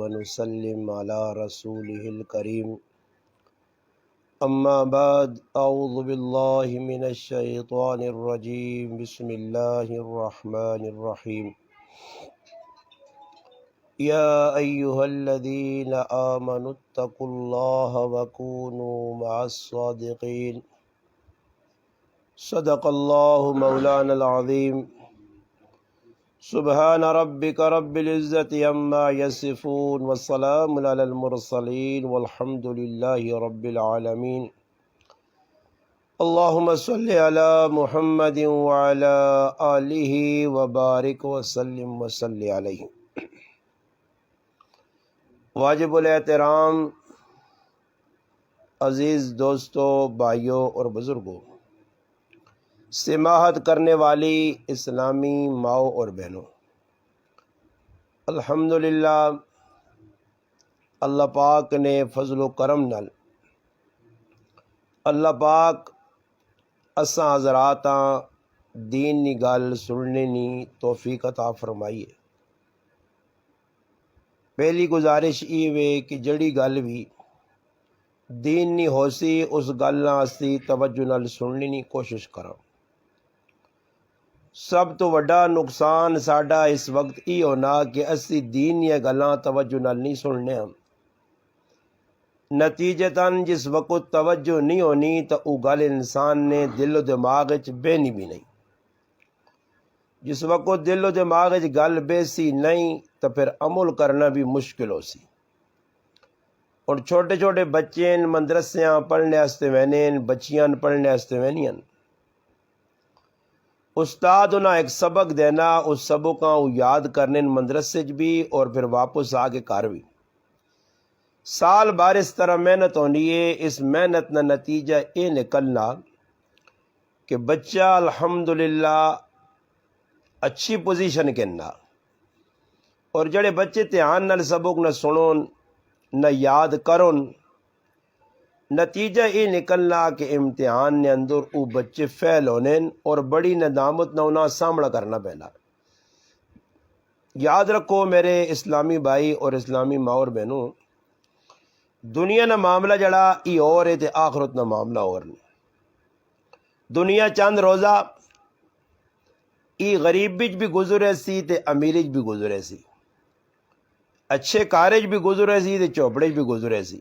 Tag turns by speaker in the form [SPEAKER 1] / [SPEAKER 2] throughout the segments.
[SPEAKER 1] ونسلم على رسوله الكريم أما بعد أعوذ بالله من الشيطان الرجيم بسم الله الرحمن الرحيم يا أيها الذين آمنوا اتقوا الله وكونوا مع الصادقين صدق الله مولانا العظيم سبحان ربك رب العزة عما يصفون والسلام على المرسلين والحمد لله رب العالمين اللهم صل على محمد وعلى آله وبارك وسلم وصل عليه۔ واجب الاحترام عزیز دوستوں، بھائیوں اور بزرگوں، سماحت کرنے والی اسلامی ماؤں اور بہنوں، الحمدللہ اللہ پاک نے فضل و کرم نال اللہ پاک اساں حضراتاں دین نی گل سننے نی توفیق عطا فرمائی ہے۔ پہلی گزارش یہ وے کہ جڑی گل بھی دین نی ہو سی اس گل نہ اسی توجہ نال سننے نی کوشش کراں۔ سب تو وڈا نقصان ساڈا اس وقت یہ ہونا کہ اسی دین یہ گلاں توجہ نال نہیں سننے ہم، نتیجتاً جس وقت توجہ نہیں ہونی تو او گل انسان نے دل و دماغ وچ بہنی بھی نہیں، جس وقت دل و دماغ وچ گل بیسی نہیں تو پھر عمل کرنا بھی مشکل ہو سی۔ اور چھوٹے چھوٹے بچے مدرسیاں پڑھنے واسطے وینے، بچیاں پڑھنے واسطے وینیاں، استاد انہاں ایک سبق دینا، اس سبقاں وہ یاد کرنے مدرسے چ بھی اور پھر واپس آ کے گھر بھی۔ سال بھر اس طرح محنت ہونی ہے، اس محنت کا نتیجہ یہ نکلنا کہ بچہ الحمدللہ اچھی پوزیشن کرنا، اور جڑے بچے دھیان نال سبق نہ سنون نہ یاد کرن، نتیجہ یہ نکلنا کہ امتحان نے اندر او بچے فیل ہونے اور بڑی ندامت نہ انہاں سامنا کرنا پینا۔ یاد رکھو میرے اسلامی بھائی اور اسلامی ماں اور بہنوں، دنیا نہ معاملہ جڑا ای اور ہے تے آخرت نہ معاملہ اور نہیں۔ دنیا چند روزہ ای غریب بچ بھی گزرے سی تے امیر وچ بھی گزرے سی، اچھے کارج بھی گزرے سی تے چوپڑے بھی گزرے سی۔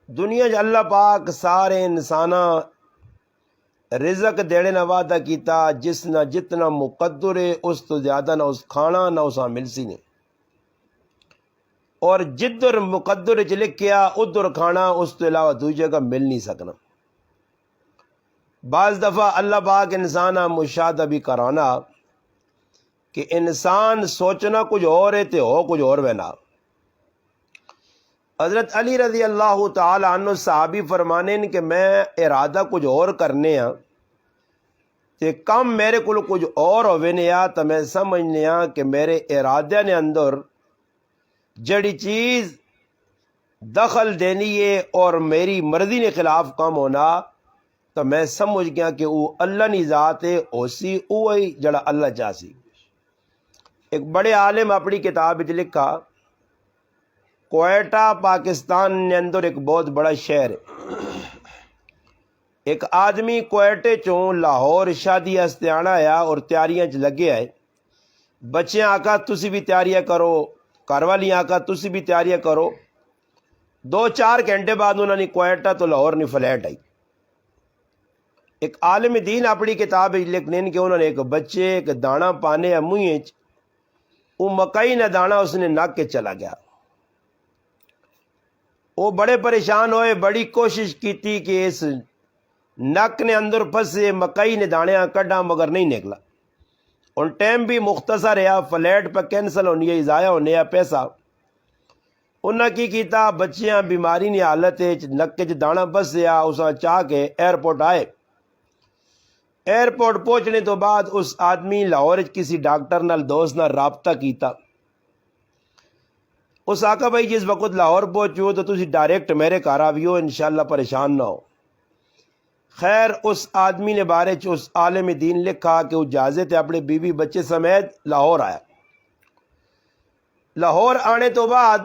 [SPEAKER 1] دنیا چ اللہ پاک سارے انساناں رزق دینے نہ وعدہ کیتا، جس نہ جتنا مقدر ہے اس تو زیادہ نہ اس کھانا نہ اسا مل سی نے، اور جدھر مقدر چ لکھیا ادھر کھانا اس تو علاوہ دوسری جگہ مل نہیں سکنا۔ بعض دفعہ اللہ پاک انسانہ مشاہدہ بھی کرانا کہ انسان سوچنا کچھ اور ہے تے ہو کچھ اور بنا۔ حضرت علی رضی اللہ تعالی عنہ صحابی فرمانے کہ میں ارادہ کچھ اور کرنے ہاں تے کم میرے کو کچھ اور ہوئے نے یا تو میں سمجھنے ہاں کہ میرے ارادے نے اندر جڑی چیز دخل دینی ہے اور میری مرضی نے خلاف کام ہونا تو میں سمجھ گیا کہ وہ اللہ نی ذات ہے، اسی وہی جڑا اللہ چاہسی۔ ایک بڑے عالم اپنی کتاب وچ لکھا، کوئٹہ پاکستان نے اندر ایک بہت بڑا شہر ہے۔ ایک آدمی کوئٹے چوں لاہور شادی واسطے آنا آیا اور تیاریاں چ لگے آئے، بچے آکا تسی بھی تیاریاں کرو، گھر والی آکا تسی بھی تیاریاں کرو۔ 2-4 گھنٹے بعد انہوں نے کوئٹہ تو لاہور نے فلیٹ آئی۔ ایک عالم دین اپنی کتاب لکھنے کہ انہوں نے ایک بچے ایک دانا پانے منہ وہ مکئی نہ دانا اس نے نک کے چلا گیا۔ وہ بڑے پریشان ہوئے، بڑی کوشش کی تھی کہ اس نک نے اندر پھنسے مکئی نے دانے کڈا مگر نہیں نکلا۔ اور ٹائم بھی مختصر ہے، فلیٹ پہ کینسل ہونی ہے، ضائع ہونے ہے پیسہ۔ انہاں کی کیتا، بچیاں بیماری نے حالت ہے نک چ دانا پھسیا، اساں چاہ کے ایئرپورٹ آئے۔ ایئرپورٹ پہنچنے تو بعد اس آدمی لاہور کسی ڈاکٹر نال دوست نال رابطہ کیتا۔ اس آقا بھائی جس وقت لاہور پہنچو تو تسی ڈائریکٹ میرے گھر آویو، انشاءاللہ پریشان نہ ہو۔ خیر اس آدمی نے بارے چ اس عالم دین لکھا کہ وہ جازے تے اپنے بیوی بچے سمیت لاہور آیا۔ لاہور آنے تو بعد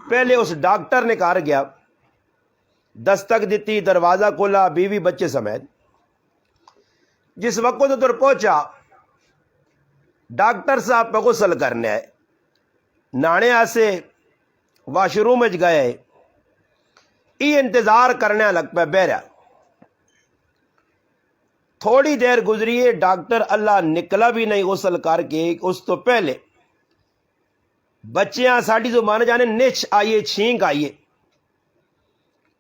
[SPEAKER 1] پہلے اس ڈاکٹر نے گھر گیا، دستک دیتی، دروازہ کھولا، بیوی بچے سمیت۔ جس وقت ادھر پہنچا، ڈاکٹر صاحب پہ غسل کرنے آئے، نانے آسے واش روم گئے، ای انتظار کرنے لگ پہ بہرا۔ تھوڑی دیر گزریے، ڈاکٹر اللہ نکلا بھی نہیں غسل کر کے۔ اس تو پہلے بچیاں ساڑی زبان جانے نچ آئیے، چھینک آئیے،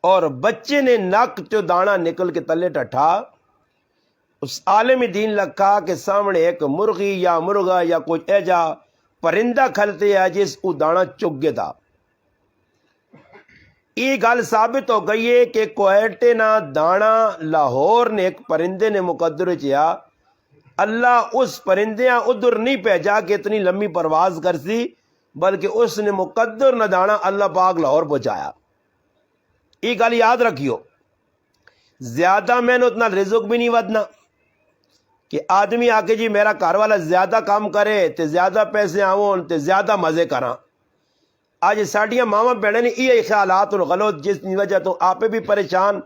[SPEAKER 1] اور بچے نے نک جو دانا نکل کے تلے ٹٹھا۔ اس عالم دین لکھا کہ سامنے ایک مرغی یا مرغا یا کچھ ایجا پرندہ کھلتے ہے جس کو دانا چگ گیا تھا۔ یہ گل ثابت ہو گئی ہے کہ کوئٹے نہ دانا لاہور نے ایک پرندے نے مقدر کیا، اللہ اس پرندیاں ادھر نہیں بھیجا کہ اتنی لمبی پرواز کر سی، بلکہ اس نے مقدر نہ دانا اللہ پاک لاہور پہنچایا۔ یہ گل یاد رکھیو، زیادہ محنت نہ رزق بھی نہیں ودنا، کہ آدمی آ کے جی میرا گھر والا زیادہ کام کرے تے زیادہ پیسے آؤں تے زیادہ مزے کراں۔ آج ساڑیاں ماما بہنیں نے یہ خیالات اور غلط جس کی وجہ تو آپ بھی پریشان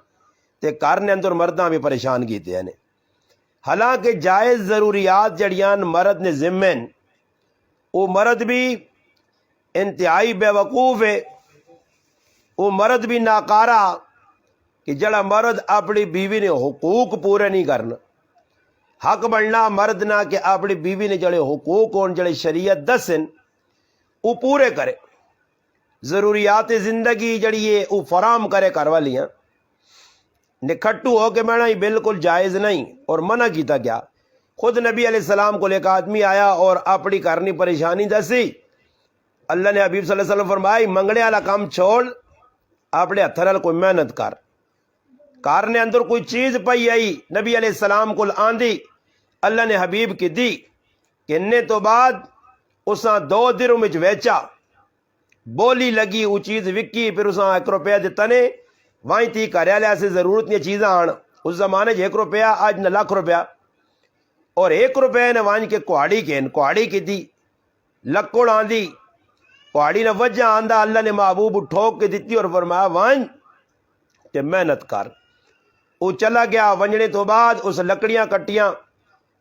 [SPEAKER 1] تے گھر نے اندر مرداں بھی پریشان کیتے ہیں۔ حالانکہ جائز ضروریات جڑیاں مرد نے ذمن، وہ مرد بھی انتہائی بے وقوف ہے، وہ مرد بھی ناکارا کہ جڑا مرد اپنی بیوی نے حقوق پورے نہیں کرنا۔ حق بننا مرد نہ کہ اپنی بیوی نے جڑے حقوق ہون جڑے شریعت دسن وہ پورے کرے، ضروریات زندگی جڑی ہے وہ فراہم کرے گھر والیاں۔ نکھٹو ہو کے بہنا یہ بالکل جائز نہیں اور منع کیتا گیا۔ خود نبی علیہ السلام کو ایک آدمی آیا اور اپنی کرنی پریشانی دسی، اللہ نے حبیب صلی اللہ علیہ وسلم فرمائی منگنے والا کام چھوڑ، اپنے ہتھ نال کوئی محنت کر۔ کار نے اندر کوئی چیز پئی آئی، نبی علیہ السلام کو آندھی، اللہ نے حبیب کی دی، کہنے تو بعد اساں 2 درہم وچ ویچا، بولی لگی، وہ چیز وکی، پھر اساں 1 روپیہ دیتا نے، وہیں تھی کریالے سے ضرورت نہیں چیزاں آن۔ اس زمانے 1 روپیہ آج نہ لاکھ روپیہ، اور 1 روپیہ نے وانج کے کوہاڑی کی دی، لکڑ آندھی، کوہاڑی نے وجہ آندھا، اللہ نے محبوب ٹھوک کے دیتی اور فرمایا وانج تے محنت کر۔ وہ چلا گیا، ونجنے تو بعد اس لکڑیاں کٹیاں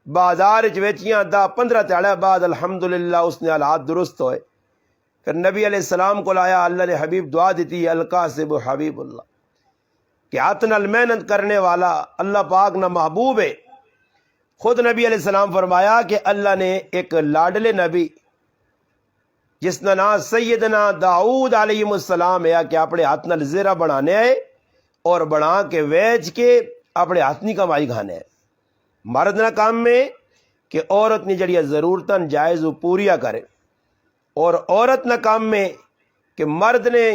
[SPEAKER 1] بازار ویچیاں، 10-15 تیڑے بعد الحمدللہ اس نے حالات درست ہوئے۔ پھر نبی علیہ السلام کو لایا، اللہ نے حبیب دعا دیتی القاسب حبیب اللہ، کہ ہاتھ نال محنت کرنے والا اللہ پاک نہ محبوب ہے۔ خود نبی علیہ السلام فرمایا کہ اللہ نے ایک لاڈلے نبی جس کا نام سیدنا داؤد علیہ السلام ہے کہ اپنے ہاتھ نال زیرہ بنانے آئے اور بنا کے ویچ کے اپنے ہاتھ نہیں کمائی کھانے آئے۔ مرد نہ کام میں کہ عورت نے جڑی ضرورتاں جائز وہ پوریا کرے، اور عورت نہ کام میں کہ مرد نے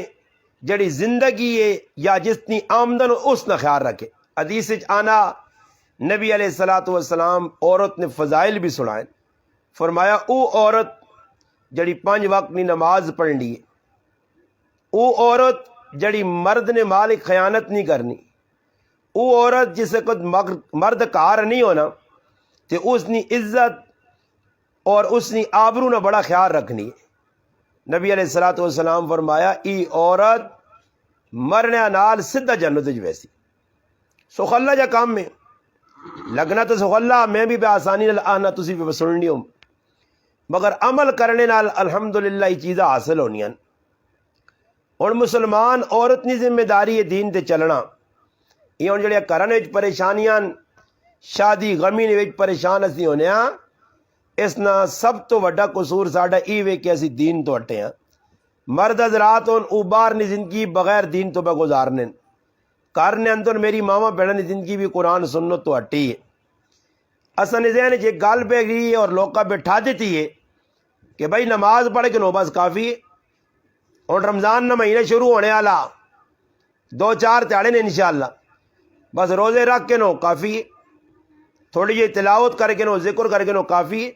[SPEAKER 1] جڑی زندگی ہے یا جتنی آمدن اس نہ خیال رکھے۔ حدیث آنا نبی علیہ الصلوۃ والسلام عورت نے فضائل بھی سنائے، فرمایا او عورت جڑی 5 وقت کی نماز پڑھ لی، او عورت جڑی مرد نے مالک خیانت نہیں کرنی، او عورت جسے کو مرد کار نہیں ہونا تے اس نے عزت اور اس نے آبرو نہ بڑا خیال رکھنی۔ نبی علیہ الصلوۃ والسلام فرمایا ای عورت مرنے نال سدھا جنت ویسی۔ سخلا جا کام میں لگنا تو سخلا، میں بھی بے آسانی نال آنا، تسی بھی سننی ہو، مگر عمل کرنے نال الحمدللہ یہ چیزاں حاصل ہونیاں۔ اور مسلمان عورت کی ذمہ داری ہے دین تے چلنا۔ یہ ہوں جڑے کرنے وچ پریشانیاں، شادی غمی وچ پریشان اسی ہونے ہاں، اس نا سب تو وڈا قصور ساڈا ای وے کہ اسی دین تو ہٹے ہاں۔ مرد حضرات ہون او باہر نی زندگی بغیر دین تو پہ گزارنے، گھر نے اندر میری ماما بہن کی زندگی بھی قرآن سنت تو ہٹی ہے۔ اصل ذہن جی گل پہ گئی اور لوکا بٹھا دیتی ہے کہ بھائی نماز پڑھ کے نو بس کافی ہے، اور رمضان نہ مہینے شروع ہونے والا، 2-4 تیاڑے نے انشاءاللہ، بس روزے رکھ کے نو کافی ہے، تھوڑی جی تلاوت کر کے نو ذکر کر کے نو کافی ہے۔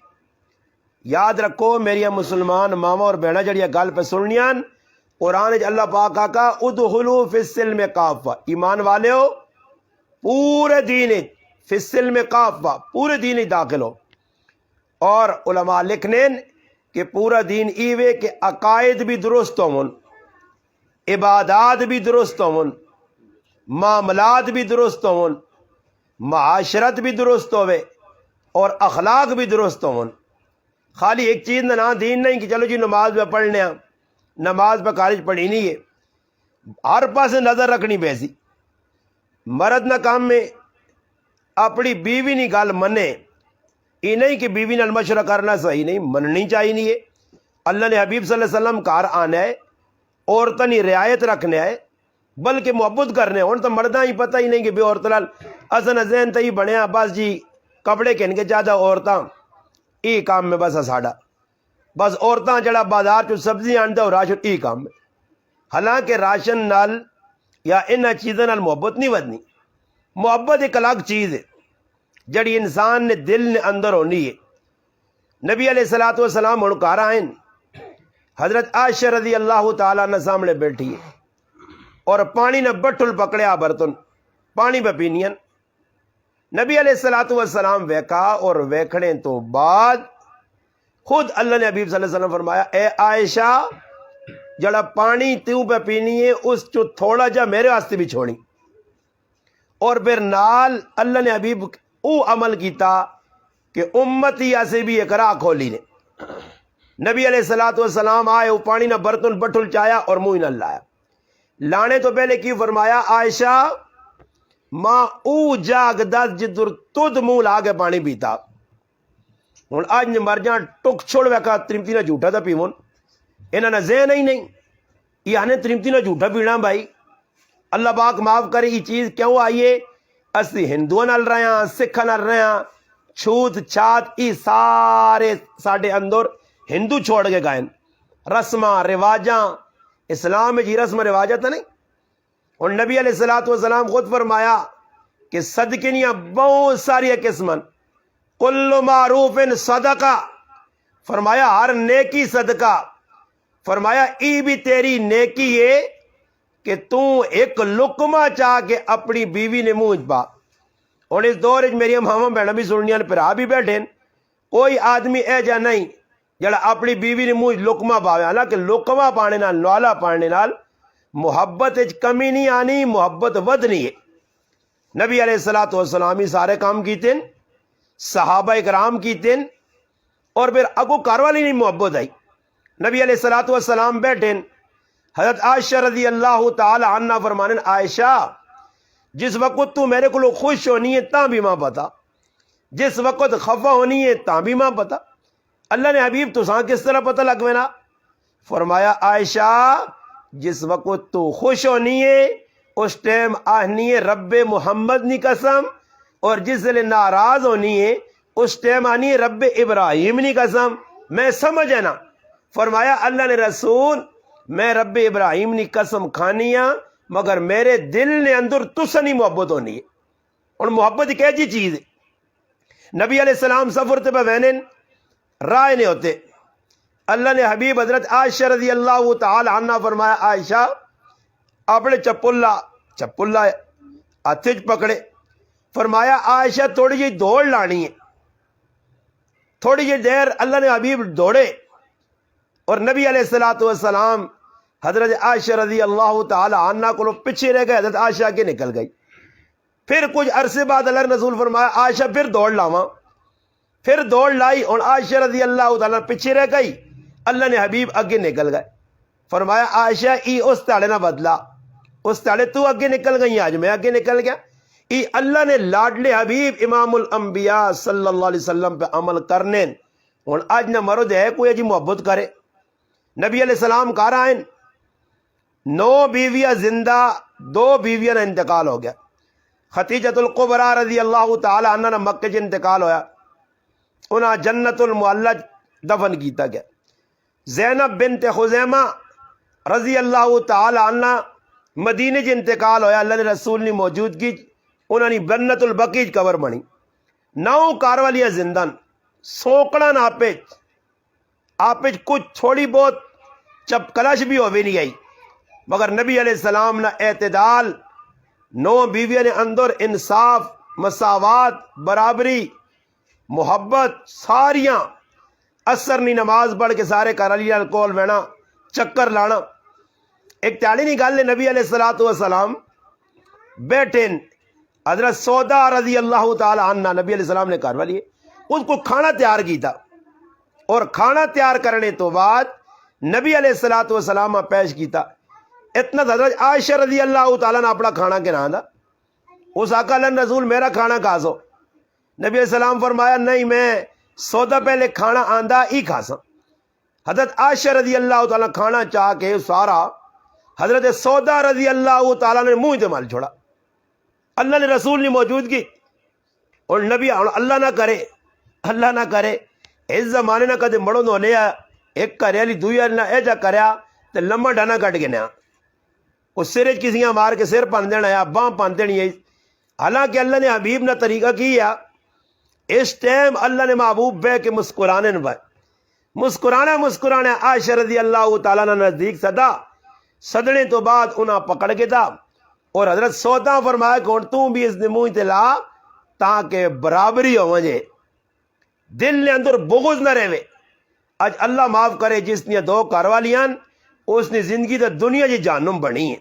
[SPEAKER 1] یاد رکھو میری مسلمان ماما اور بہنا جڑی گل پہ سننیاں، قرآن اللہ پاک آقا ادخلوا فی السلم کافہ، ایمان والے ہو پورے دین فی السلم کافہ، پورے دین داخل ہو۔ اور علماء لکھنے کہ پورا دین ایوے کہ عقائد بھی درست ہون، عبادات بھی درست ہون، معاملات بھی درست ہون، معاشرت بھی درست ہوئے اور اخلاق بھی درست ہون۔ خالی ایک چیز نہ دین نہیں کہ چلو جی نماز پہ پڑھنے ہیں، نماز پہ کالج پڑھی نہیں ہے، ہر پاس نظر رکھنی پیسی۔ مرد نہ کام میں اپنی بیوی نہیں گل منے، یہ نہیں کہ بیوی نال مشورہ کرنا صحیح نہیں، مننی چاہیے۔ اللہ نے حبیب صلی اللہ علیہ وسلم کار آنا ہے، عورتوں کی رعایت رکھنے ہے، بلکہ محبت کرنے ہوں تو مردہ ہی پتہ ہی نہیں کہ بے عورت لال اصل ذہن تو ہی بنیا بس جی کپڑے کہن کے زیادہ عورتاں یہ کام میں بس ساڈا بس عورتاں جڑا بازار چ سبزی آندا اور راشن یہ کام ہے۔ حالانکہ راشن نال یا انہاں چیزاں نال محبت نہیں ودنی، محبت ایک الگ چیز ہے جڑی انسان نے دل نے اندر ہونی ہے۔ نبی علیہ الصلوۃ والسلام ہن گھر آئے، حضرت عائشہ رضی اللہ تعالیٰ عنہ سامنے بیٹھی ہے اور پانی نے بٹھل پکڑیا برتن پانی پہ پینین۔ نبی علیہ الصلوۃ والسلام ویکھا اور ویکھنے تو بعد خود اللہ نے حبیب صلی اللہ علیہ وسلم فرمایا اے عائشہ جڑا پانی تو پہ پینی ہے اس چو تھوڑا جا میرے واسطے بھی چھوڑی، اور پھر نال اللہ نے حبیب او عمل کیتا کہ امتی سے بھی ایک راہ کھولی نے۔ نبی علیہ الصلوۃ والسلام آئے وہ پانی نہ برتن بٹھل چایا اور منہ نہ لایا، لانے تو پہلے کی فرمایا عائشہ ماں او جاگ دس جدر تد منہ لا کے پانی پیتا۔ ہوں اج مر جا ٹک چھوڑ ویکا ترمتی نہ جھوٹا تھا پیون، انہاں نے ذہن ہی نہیں یہ آنے ترمتی نہ جھوٹا پینا بھائی۔ اللہ پاک معاف کرے یہ چیز کیوں آئیے، اسی ہندوؤں نال رہے ہیں، سکھاں نال رہے ہیں، چھوت چھات یہ سارے ساڈے اندر ہندو چھوڑ کے گئے، رسماں رواجاں اسلام جی رسم رواجاں تو نہیں۔ اور نبی علیہ الصلوۃ والسلام خود فرمایا کہ صدقنیاں بہت ساری قسمن کل معروف صدقہ، فرمایا ہر نیکی صدقہ، فرمایا ای بھی تیری نیکی ہے کہ تو ایک لقمہ چاہ کے اپنی بیوی نے منہ پا۔ اور اس دور میری ماما بہنیں بھی سننیاں پھرا بھی بیٹھے، کوئی آدمی اے جا نہیں جڑا اپنی بیوی نے منہ لقمہ پاوے۔ حالانکہ لقمہ پانے نال نوالا پانے نال محبت کمی نہیں آنی، محبت ودنی ہے۔ نبی علیہ الصلوۃ والسلام ہی سارے کام کیتے ہیں، صحابہ اکرام کیتے ہیں، اور پھر اگو گھر والی نہیں محبت آئی۔ نبی علیہ الصلوۃ والسلام بیٹھے، حضرت عائشہ رضی اللہ تعالی عنہ فرمانے عائشہ جس وقت تو میرے کو خوش ہونی ہے تاں بھی ماں پتا، جس وقت خفا ہونی ہے تاں بھی ماں پتا۔ اللہ نے حبیب تو ساں کس طرح پتہ لگ نا؟ فرمایا عائشہ جس وقت تو خوش ہونی ہے اس ٹائم آہنی ہے رب محمد نی قسم، اور جس لئے ناراض ہونی ہے اس ٹائم آنی ہے رب ابراہیم نی قسم۔ میں سمجھ ہے نا؟ فرمایا اللہ نے رسول میں رب ابراہیم نی قسم کھانی ہاں مگر میرے دل نے اندر تسنی محبت ہونی ہے۔ اور محبت ایک ایسی چیز ہے، نبی علیہ السلام سفر تے بہنین رائے نہیں ہوتے، اللہ نے حبیب حضرت عائشہ رضی اللہ تعالی عنہ فرمایا عائشہ اپنے چپلا ہاتھ پکڑے، فرمایا عائشہ تھوڑی جی دوڑ لانی ہے، تھوڑی جی دیر اللہ نے حبیب دوڑے اور نبی علیہ الصلوۃ والسلام حضرت عائشہ رضی اللہ تعالی عنہ کو پیچھے رہ گئے، حضرت عائشہ کے نکل گئی۔ پھر کچھ عرصے بعد اللہ رسول فرمایا عائشہ پھر دوڑ لاواں، پھر دوڑ لائی اور عائشہ رضی اللہ تعالیٰ پیچھے رہ گئی، اللہ نے حبیب اگے نکل گئے۔ فرمایا عائشہ ای اس تاڑے نہ بدلا، اس تاڑے تو اگے نکل گئی آج میں اگے نکل گیا۔ ای اللہ نے لاڈلے حبیب امام الانبیاء صلی اللہ علیہ وسلم پہ عمل کرنے اور آج نہ مرد ہے کوئی جی محبت کرے۔ نبی علیہ السلام کہا رہا ہیں 9 بیویاں زندہ، 2 بیویاں نے انتقال ہو گیا۔ خدیجۃ الکبریٰ رضی اللہ تعالی عنہ نے مکے چ انتقال ہویا، انہاں جنت المعلی دفن کیتا گیا۔ زینب بنت خزیمہ رضی اللہ تعالی عنہ مدینے چ انتقال ہویا، اللہ نے رسول نے موجودگی انہوں نے جنت البقیع قبر بنی۔ 9 کاروالیاں زندہ، سوکڑا نہ آپ کچھ تھوڑی بہت چپکلش بھی ہوئی نہیں آئی، مگر نبی علیہ السلام نے اعتدال، 9 بیویاں نے اندر انصاف، مساوات، برابری، محبت ساریاں اثر نہیں نماز پڑھ کے سارے گھر والی نال کول بہنا چکر لانا. ایک تیاڑی نہیں گل ہے, نبی علیہ الصلوۃ والسلام بیٹھے حضرت سودا رضی اللہ تعالی عنہ, نبی علیہ السلام نے گھر والی اس کو کھانا تیار کیتا, اور کھانا تیار کرنے تو بعد نبی علیہ الصلوۃ والسلام پیش کیتا. اتنا حضرت عائشہ رضی اللہ تعالیٰ نے اپنا کھانا کے نام دا, اس آقا علیہ رسول میرا کھانا کھا سو. نبی علیہ السلام فرمایا نہیں, میں سودا پہلے کھانا آندا ہی کھا سا. حضرت عائشہ رضی اللہ تعالیٰ کھانا چاہ کے سارا حضرت سودا رضی اللہ تعالیٰ نے منہ استعمال چھوڑا. اللہ نے رسول نے موجود کی, اور نبی اللہ نہ کرے اس زمانے نہ کدے مڑو نہ لیا ایک کرے علی دوئی نہ اے جا کریا تے لمبا ڈانا کٹ گیا, اس سر کسیاں مار کے سر پن دینا ہے, باں پن دینی ہے. حالانکہ اللہ نے حبیب نہ طریقہ کیا, اس ٹائم اللہ نے محبوب بے کے مسکرانے نہ بھائی مسکرانے عائشہ رضی اللہ تعالیٰ نے نزدیک صدنے تو بعد انہاں پکڑ کے تھا, اور حضرت سودا فرمایا کہ تو بھی اس نے منہ تے لا تاکہ برابری ہو وجے, دل نے اندر بغض نہ رہے. اج اللہ معاف کرے جس نے دو گھر والیاں اس نے زندگی تے دنیا جی جہنم بنی ہے.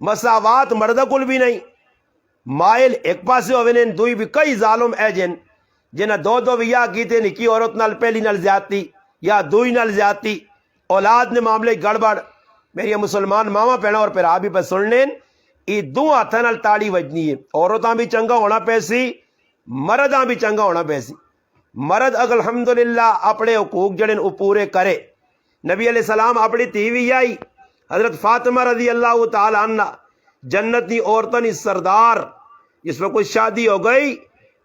[SPEAKER 1] مساوات مردہ کل بھی نہیں, مائل ایک پاسے ہوئے نے, دوئی بھی کئی ظالم اے جنہ دو بھی یا کیتے نکی عورت نال پہلی نال زیادتی یا دوئی نال زیادتی, اولاد نے معاملے گڑبڑ. میری مسلمان ماما پہنا اور پھر آپ بھی پہ سن لین, یہ دو ہاتھاں نال تاڑی وجنی ہے. عورتاں بھی چنگا ہونا پیسی, مرداں بھی چنگا ہونا پیسی. مرد الحمدللہ اپنے حقوق جڑے او پورے کرے. نبی علیہ السلام اپنی تیوی آئی حضرت فاطمہ رضی اللہ تعالی عنہ, جنتی عورتوں کی سردار, جس میں کوئی شادی ہو گئی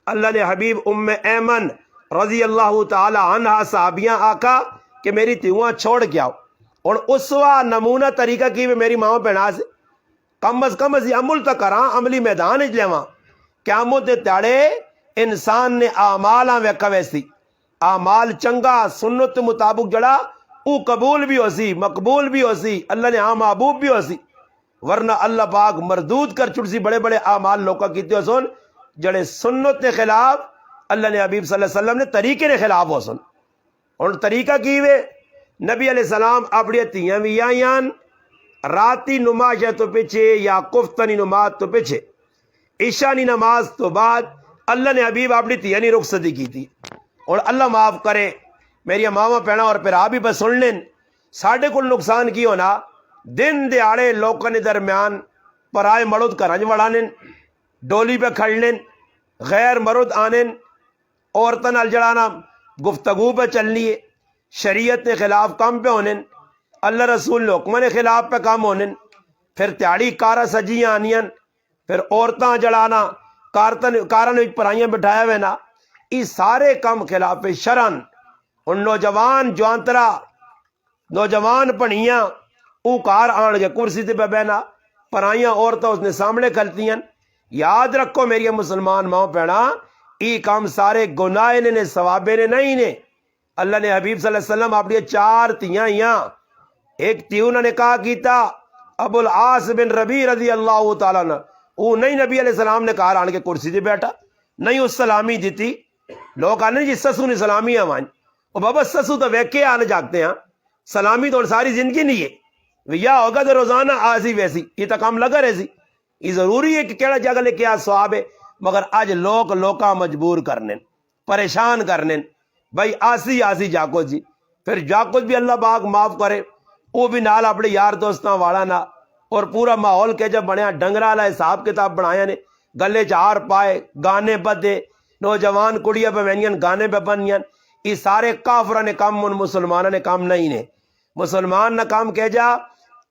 [SPEAKER 1] اللہ نے حبیب ام ایمن رضی اللہ تعالی عنہ صحابیاں آقا کہ میری تیواں چھوڑ کے آؤ, اور اسوا نمونہ طریقہ کی میں میری ماں بہنا سے کم از کم از عمل تک کراں, عملی میدان اچ لیواں. قیامت دے تاڑے انسان نے اعمالاں ویکھا ویسی, اعمال چنگا سنت مطابق جڑا او قبول بھی ہو سی, مقبول بھی ہو سی, اللہ نے عام محبوب بھی ہو سی. ورنہ اللہ پاک مردود کر چھڑ سی بڑے بڑے اعمال لوکا کیتے ہو سن جڑے سنت کے خلاف, اللہ نے حبیب صلی اللہ علیہ وسلم نے طریقے کے خلاف ہو سن. اور طریقہ کی وے نبی علیہ السلام اپنی تیاں بھی آئیاں راتی نماز تو پیچھے یا کفتنی نماز تو پیچھے عشانی نماز تو بعد اللہ نے حبیب اپنی تیانی رخصتی کی تھی. اور اللہ معاف کرے میری ماما پہنا اور پھر آپ بھی بس سن لیں, ساڑھے کل نقصان کی ہونا دن دیاڑے لوکاں نے درمیان پرائے مرد کرنج وڑانیں, ڈولی پہ کھڑنیں, غیر مرد آنیں, عورتوں نال جڑانا, گفتگو پہ چلنی ہے, شریعت کے خلاف کام پہ ہونے, اللہ رسول نے حکم کے خلاف پہ کام ہونے, پھر تیاڑی کارا سجیاں آنیاں, پھر عورتاں جڑانا, کارن پرائیاں بٹھایا ہوئے نا, یہ سارے کام خلاف شرن. ان نوجوان جوانترا نوجوان پڑھیاں او کار آن کے کرسی تے پہ بہنا, پرائیاں عورتیں اس نے سامنے کھلتی ہیں. یاد رکھو میری مسلمان ماں پیڑا, ای کام سارے گناہ نے ثوابے نے نہیں نے. اللہ نے حبیب صلی اللہ علیہ وسلم اپنی 4 تیاں یہاں, ایک تیوں نے نکاح کیتا ابو العاص بن ربیع رضی اللہ تعالیٰ عنہ, وہ نہیں نبی علیہ السلام نے کہا آن کے کرسی تے بیٹھا, نہیں اس سلامی دیتی. لوگ آنے جی سسو نے سلامی آوائیں, اور بابا سسو تو ویکے آنے جاگتے ہیں, سلامی تو ساری زندگی نہیں ہے, یا ہوگا تو روزانہ آسی ویسی, یہ تو کام لگا رہے سی. یہ ضروری ہے کہ کیڑا جگہ لے کے آ سواب ہے, مگر آج لوکاں مجبور کرنے, پریشان کرنے, بھائی آسی جاکو جی. پھر جاکو بھی اللہ پاک معاف کرے, وہ بھی نال اپنے یار دوستاں والا نا, اور پورا ماحول کے جب بنیا ڈنگرا والا حساب کتاب بنایا نے, گلے چار پائے گانے بدے, نوجوان کڑیاں پہ بہنیاں گانے پہ بنیاں. یہ سارے کافرہ نے کام, ان مسلمانوں نے کام نہیں نے. مسلمان نہ کام کہہ جا.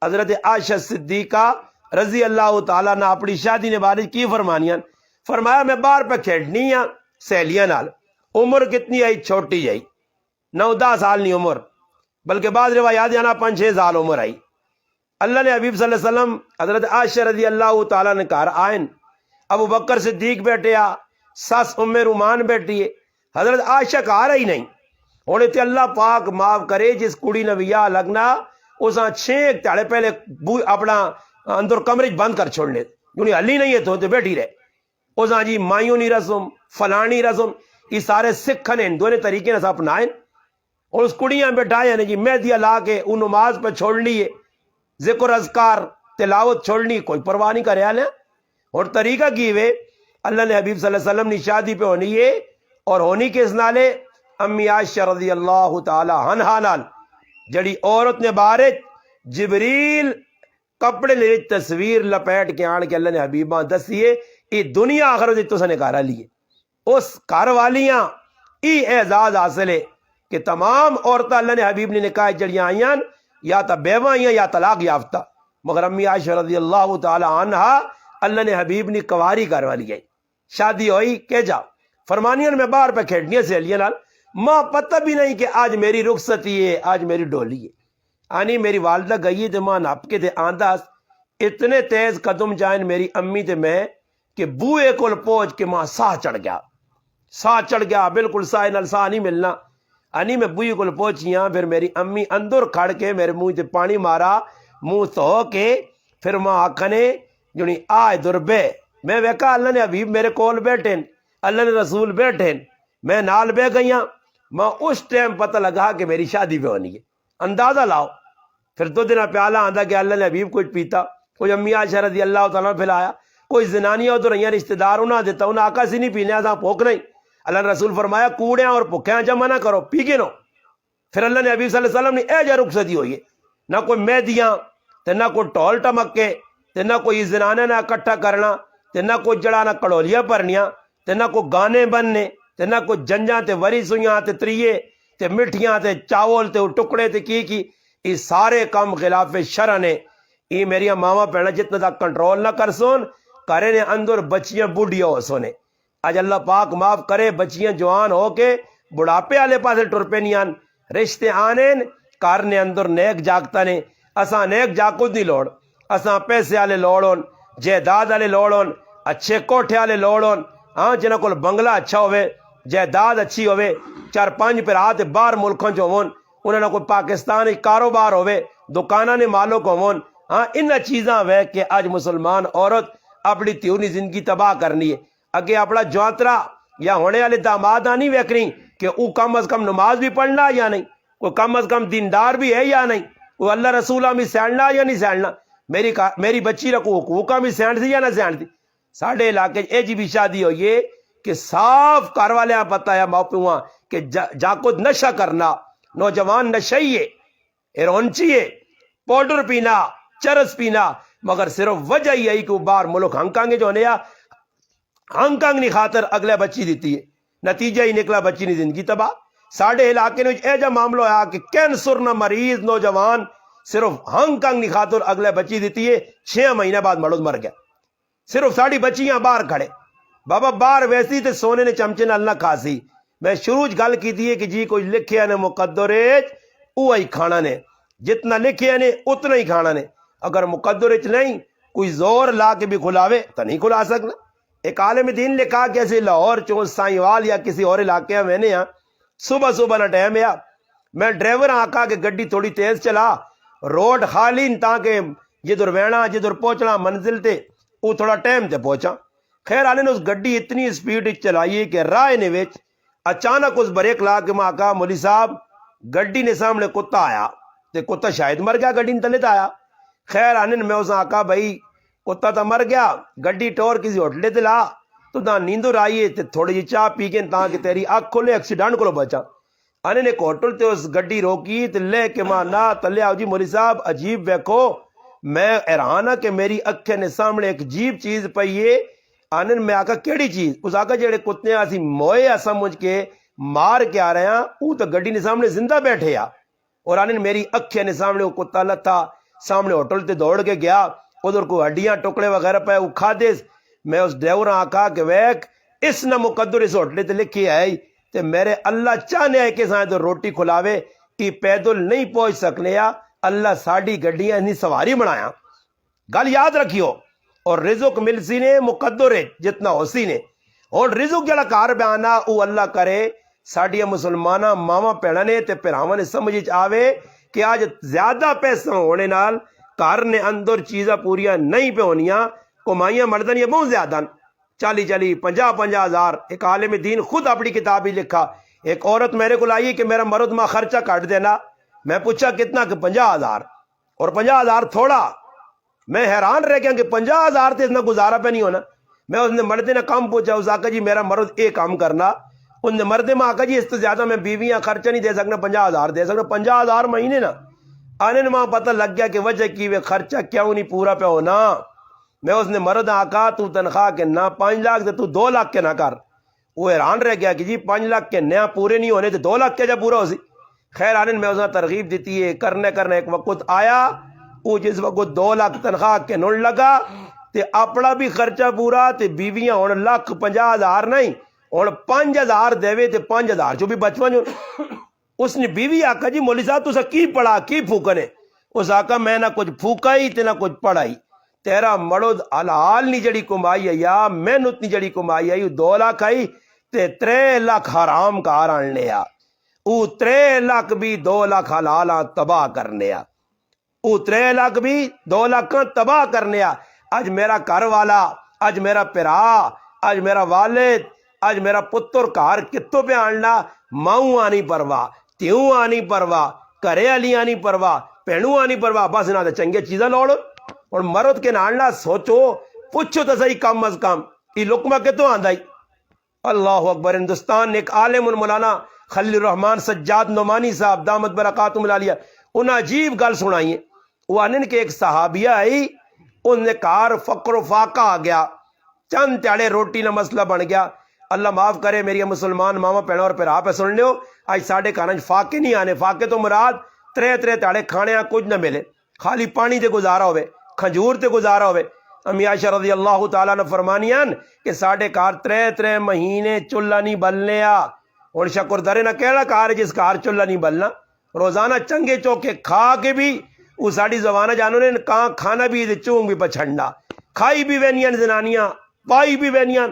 [SPEAKER 1] حضرت عائشہ صدیقہ رضی اللہ تعالیٰ نے اپنی شادی نے بارش کی فرمانیاں, فرمایا میں باہر پہ کھیڑنی ہاں سہیلیاں نال. عمر کتنی آئی؟ چھوٹی جائی, 9-10 سال نہیں عمر, بلکہ بعض روایات جانا 5-6 سال عمر آئی. اللہ نے حبیب صلی اللہ علیہ وسلم حضرت عائشہ رضی اللہ تعالیٰ نے کہا آئین, ابو بکر صدیق بیٹھے آ, سس ام رومان بیٹھی ہے, حضرت عائشہ کہا رہی نہیں. ہونے تے اللہ پاک معاف کرے جس کڑی نے ویا لگنا اساں 6 تاڑے پہلے اپنا اندر کمرے بند کر چھوڑنے, یعنی ہلی نہیں ہے تو بیٹھی رہے. اساں جی مائیوں نی رسم فلانی رسم, یہ سارے سکھ نے ہندوؤں نے طریقے نے اپنائیں. اور اس کڑیاں بٹھائے نے جی مہدیاں لا کے وہ نماز پہ چھوڑنی ہے، ذکر اذکار تلاوت چھوڑنی، کوئی پرواہ نہیں کرے آنے. اور طریقہ کی وے اللہ نے حبیب صلی اللہ علیہ وسلم نے شادی پہ ہونی ہے، اور ہونی کس نالے امی عائشہ رضی اللہ تعالی عنہا نال، جڑی عورت نے بارت جبریل کپڑے لے تصویر لپیٹ کے آن کے اللہ نے حبیباں دسیے یہ دنیا آخرت تو سنے کارا لیے. اس کار والیاں ای اعزاز حاصل ہے کہ تمام عورتیں اللہ نے حبیب نے نکاح جڑیاں آئیاں یا تا بیوہ آئیاں یا طلاق یافتہ، مگر امی عائشہ رضی اللہ تعالی عنہا اللہ نے حبیب نے کواری کر والی ہے. شادی ہوئی کہ جا فرمانیاں میں باہر پہ کھیڑنیاں سہیلیاں نال، ماں پتہ بھی نہیں کہ آج میری رخصتی ہے، آج میری ڈولی ہے. آنی میری والدہ گئی تے ماں نپ کے تے آنداس اتنے تیز قدم جائن میری امی تے میں کہ بوئے کول پہنچ کے ماں ساہ چڑھ گیا بالکل ساہ نال ساہ نہیں ملنا. آنی میں بوئے کول پہنچیاں، پھر میری امی اندر کھڑ کے میرے منہ تے پانی مارا، منہ دھو کے پھر ماں آکھنے جنی آئے دربے. میں ویکھا اللہ نے حبیب میرے کول بیٹھیں، اللہ نے رسول بیٹھیں، میں نال بے گئیاں. ماں اس ٹائم پتہ لگا کہ میری شادی پہ ہونی ہے. اندازہ لاؤ. پھر 2 دن پیالہ آندا کہ اللہ نے حبیب کچھ پیتا، کوئی امی عائشہ رضی اللہ تعالیٰ پھیلایا، کوئی زنانیاں ادھر رہیاں رشتہ دار انہاں دیتا، انہاں آقا سی نہیں پینے آساں پھوک نہیں. اللہ نے رسول فرمایا کوڑیاں اور پھکیاں جمع نہ کرو، پی کے نو. پھر اللہ نے حبیب صلی اللہ علیہ وسلم نے اے جا رخصتی ہوئی ہے، نہ کوئی مہدیاں تے نہ کوئی ٹول ٹمکے تے نہ کوئی زنانے نہ اکٹھا کرنا تے نہ کوئی جڑا نہ کڑولیاں پرنیاں تے نہ کوئی گانے بننے تے نہ کوئی جنجاں تے وری سویاں تے تریے تے مٹھیاں تے چاول تے ٹکڑے تے کی یہ سارے کام خلاف شرع نے. یہ میری ماما پہنا جتنا تک کنٹرول نہ کر سون کرے نے اندر بچیاں بوڑھیاں ہو سونے. آج اللہ پاک معاف کرے بچیاں جوان ہو کے بڑھاپے والے پاسے ٹر پہ نہیں آن، رشتے آنے کار نے اندر نیک جاگتا نے. اساں نیک جاگت نہیں لوڑ، اساں پیسے والے لوڑون، جائیداد والے لوڑون، اچھے کوٹھے والے لوڑون، ہاں جنہاں کول بنگلہ اچھا ہوئے، جائیداد اچھی ہوئے، 4-5 پھرات باہر ملکوں چ ہون، انہوں نے کوئی پاکستان کاروبار ہوئے، دکانہ نے مالک ہون. ہاں ان چیزاں ہوئے کہ آج مسلمان عورت اپنی تیونی زندگی تباہ کرنی ہے. اگے اپنا جوانترا یا ہونے والے داماد نہیں ویکھنی کہ او کم از کم نماز بھی پڑھنا یا نہیں، کوئی کم از کم دیندار بھی ہے یا نہیں، کوئی اللہ رسولہ بھی سیننا یا نہیں سیننا، میری بچی رکھو حقوقہ بھی سینٹ سی یا نہ سینٹ دی. ساڑھے علاقے اے جی بھی شادی ہوئی ہے کہ صاف کار والے پتہ ہے موپیواں کہ جاکت نشہ کرنا، نوجوان نشئی ہے، ایرونچی ہے، پاؤڈر پینا، چرس پینا، مگر صرف وجہ ہی ہے کہ وہ باہر ملک ہانگ کانگ جو ہونے ہانگ کانگ نہیں خاطر اگلے بچی دیتی ہے، نتیجہ ہی نکلا بچی نے زندگی تباہ. ساڑھے علاقے میں اے جا معاملہ ہے کہ کینسر نہ مریض نوجوان صرف ہانگ کانگ نہیں خاطر اگلے بچی دیتی ہے، 6 مہینے بعد مرد مر گیا. صرف ساڑھی بچیاں باہر کھڑے بابا باہر ویسی تے سونے نے چمچے نال نہ کھاسی. میں شروع گل کی ہے کہ جی کوئی لکھے نے مقدرے وہی کھانا نے، جتنا لکھے نے اتنا ہی کھانا نے. اگر مقدرے نہیں کوئی زور لا کے بھی کھلاوے تو نہیں کھلا سکنا. ایک عالم دین لکھا کہ ایسے لاہور چون سائیوال یا کسی اور علاقے میں نے صبح نہ ٹائم ہے میں ڈرائیور آکا کہ گڈی تھوڑی تیز چلا، روڈ خالی تاکہ جدھر وینا جدھر پہنچنا منزل تے وہ تھوڑا ٹائم تے پہنچا. خیر آنے نے اس گڈی اتنی سپیڈ چلائی کہ راہ نے وچ اچانک اس بریک لا کے میں آکا مولی صاحب گڈی نے سامنے کتا آیا تے کتا شاید مر گیا، گڈی نے تلے تا آیا. خیر آنے میں اس آکا بھائی کتا تو مر گیا، گڈی ٹور کسی ہوٹلے تے لا تو نہ نیندر آئیے تے تھوڑی جی چاہ پی کے تاکہ تیری اکھ کھولے ایکسیڈنٹ کو بچا. آنے نے ہوٹل تے اس گڈی روکی تے لے کے ماں نہ تلے آؤ جی مولی صاحب عجیب ویکھو میں حیران ہاں کہ میری اکھیں نے سامنے ایک عجیب چیز پئی ہے. آنے میں آکا کیڑی چیز؟ اس آکا جڑے کتے اسی موئے سمجھ کے مار کے آ رہے ہیں وہ تو گڈی نے سامنے زندہ بیٹھے آ. اور آنے میری اکھیں نے سامنے وہ کتا لتھا سامنے ہوٹل تے دوڑ کے گیا، ادھر کوئی ہڈیاں ٹکڑے وغیرہ پہ وہ کھا دے. میں اس ڈرائیور آکا کہ ویک اس نہ مقدر اس ہوٹلے تے لکھی ہے تے میرے اللہ چاہنے ہے کہ سائیں تو روٹی کھلاوے کہ پیدل نہیں پہنچ سکنے یا اللہ ساڑی گڈیاں نہیں سواری بنایا. گل یاد رکھیو. اور رزق مل سی نے مقدر ہے جتنا ہو سی نے. اور رزق جڑا کار بیانا وہ اللہ کرے ساڑیا مسلمانہ ماما پیڑا نے تے پھراواں نے سمجھ آوے کہ آج زیادہ پیسہ ہونے نال کار نے اندر چیزاں پوریاں نہیں پہ ہونیاں، کمائیاں مردن یہ بہت زیادہ 40-50 ہزار. ایک عالم دین خود اپنی کتاب ہی لکھا ایک عورت میرے کو لائی کہ میرا مرد ماں خرچہ کاٹ دینا. میں پوچھا کتنا؟ کہ 50,000. اور 50,000 تھوڑا. میں حیران رہ گیا کہ 50,000 سے اتنا گزارا پہ نہیں ہونا. میں اس نے مرد نے کام پوچھا. اس آقا جی میرا مرد ایک کام کرنا. ان نے مرد میں آقا جی اس سے زیادہ میں بیویاں خرچہ نہیں دے سکنا, 50,000 دے سکنا. 50,000 مہینے نا. آنے ماں پتہ لگ گیا کہ وجہ کی وہ خرچہ کیوں نہیں پورا پہ ہونا. میں اس نے مرد آقا تو تنخواہ کے نہ 5 لاکھ دے, تو 2 لاکھ کے نہ کر. وہ حیران رہ گیا کہ جی 5 لاکھ کے نیا پورے نہیں ہونے تو 2 لاکھ کے جب پورا ہو سی. خیر آنے میں اس نے ترغیب دیتی ہے کرنے ایک وقت آیا وہ جس وقت 2 لاکھ تنخواہ کے نڑ لگا تے اپنا بھی خرچہ پورا تے بیویاں ہوں 1,50,000 نہیں ہوں 5,000 دے تے 5,000 جو بھی بچپن. اس نے بیوی آکا جی مولوی صاحب تسا کی پڑھا کی پھوکنے؟ اس آکا میں نہ کچھ پھوکائی تے نہ کچھ پڑھائی. تیرا مرد حلال نہیں جڑی کمائی ہے یا میں نتنی جڑی کمائی ہے 2 لاکھ آئی تے 3 لاکھ حرام کار آن لیا. او 3 لاکھ بھی 2 لاکھ حلال تباہ کرنے آ. او 3 لاکھ بھی 2 لاکھ تباہ کرنے آ. اج میرا گھر والا, اج میرا پیرا, اج میرا والد, اج میرا پتر کار کتوں پہ آننا. ماؤں آنی پرواہ, تیوں آنی پرواہ, گھرے والی آنی پرواہ, پینوں آنی پرواہ, بس نہ چنگے چیزاں لوڑ. اور مرد کے نالنا سوچو پوچھو تو صحیح کم از کم یہ لقمہ کتوں آندا ہی. اللہ اکبر. ہندوستان نے ایک عالم مولانا خلیل الرحمان سجاد نعمانی صاحب دامت برکاتہم العالیہ انہیں عجیب گل سنائی ہے. وہ آنن کے ایک صحابیہ آئی, ان نے کار فقر و فاقہ آ گیا, چند تیڑے روٹی نہ مسئلہ بن گیا. اللہ معاف کرے میری مسلمان ماما پہنا اور پھر آپ سن لیو آج ساڑھے کھانا فاقے نہیں آنے. فاقے تو مراد 3 تیڑے کھانے کچھ نہ ملے, خالی پانی تے گزارا ہوئے, کھجور تے گزارا ہوئے. امی عائشہ رضی اللہ تعالیٰ نے فرمانیاں کہ ساڑھے کار 3 مہینے چولہا نہیں بلنے آ. اور شکر درے نہ کہنا کار جس کار چولہا نہیں بلنا. روزانہ چنگے چوکے کھا کے بھی وہ ساڑھی زبانہ جانو نے کہاں کھانا بھی چونگ بھی پچھنڈا, کھائی بھی وینیاں زنانیاں, پائی بھی وینیاں.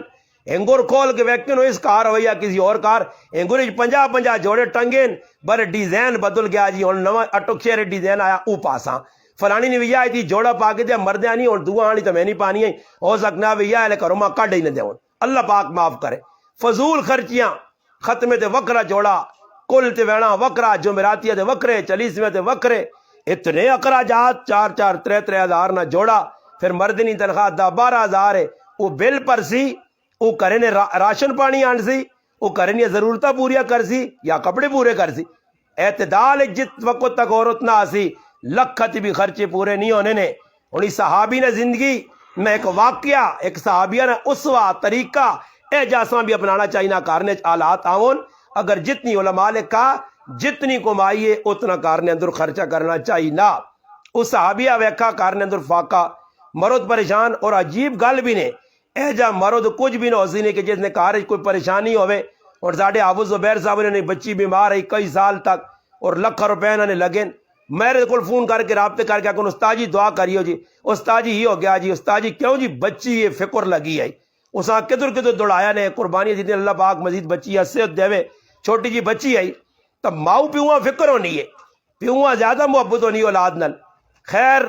[SPEAKER 1] انگور کھول کے ویکن اس کار ہو یا کسی اور کار انگور 50 جوڑے ٹنگے بر ڈیزائن بدل گیا جی. ہوں نواں اٹک شیر ڈیزائن آیا او پاساں فلانی نے بھی آئی تھی جوڑا پا کے دیا مردیاں نہیں ہوں دعا آنی تو میں نہیں پانی آئی ہو سکنا بھی آئے کرو ماں کڈ ہی نہ دیا. اللہ پاک معاف کرے. فضول خرچیاں ختمے تے وکرا جوڑا, کل تے وینا وکرا, جمعراتیہ تے وکرے, چلیسویں تے وکرے, اتنے اخراجات 4 3 ہزار نہ جوڑا. پھر مردنی تنخواہ 12,000 ہے. وہ بل پر سی وہ کرے نے راشن پانی آن سی, وہ کرے نے ضرورتہ پوریا کر سی یا کپڑے پورے کر سی. اعتدال جت وقت تک عورت نہ آسی لکھت بھی خرچے پورے نہیں ہونے نے. انہی صحابی نے زندگی میں ایک واقعہ ایک صحابیہ نے اسوہ طریقہ اے جاساں بھی اپنانا چاہیے کارنے آلات آون. اگر جتنی علماء نے کہا جتنی کمائیے اتنا کارنے اندر خرچہ کرنا چاہیے نا. اس صحابیہ ویکھا کارنے اندر فاقہ مرد پریشان. اور عجیب گل بھی نے اے جا مرد کچھ بھی نہ ہو سی نے کہ جس نے کار کوئی پریشانی ہوئے. اور ساڑھے ابو زبیر صاحب نے بچی بیمار ہے کئی سال تک اور لکھ روپے انہوں نے لگے. میرے کو فون کر کے رابطے کر کے کہ استاد جی دعا کریو جی. استاد جی ہی ہو گیا جی. استاد جی کیوں جی بچی یہ فکر لگی ہے. اس کدھر دوڑایا نے قربانی جتنی اللہ پاک مزید بچی ہے صحت دے چھوٹی جی بچی آئی تب ماؤ پیواں فکر ہونی ہے, پیواں زیادہ محبت ہونی اولاد نل. خیر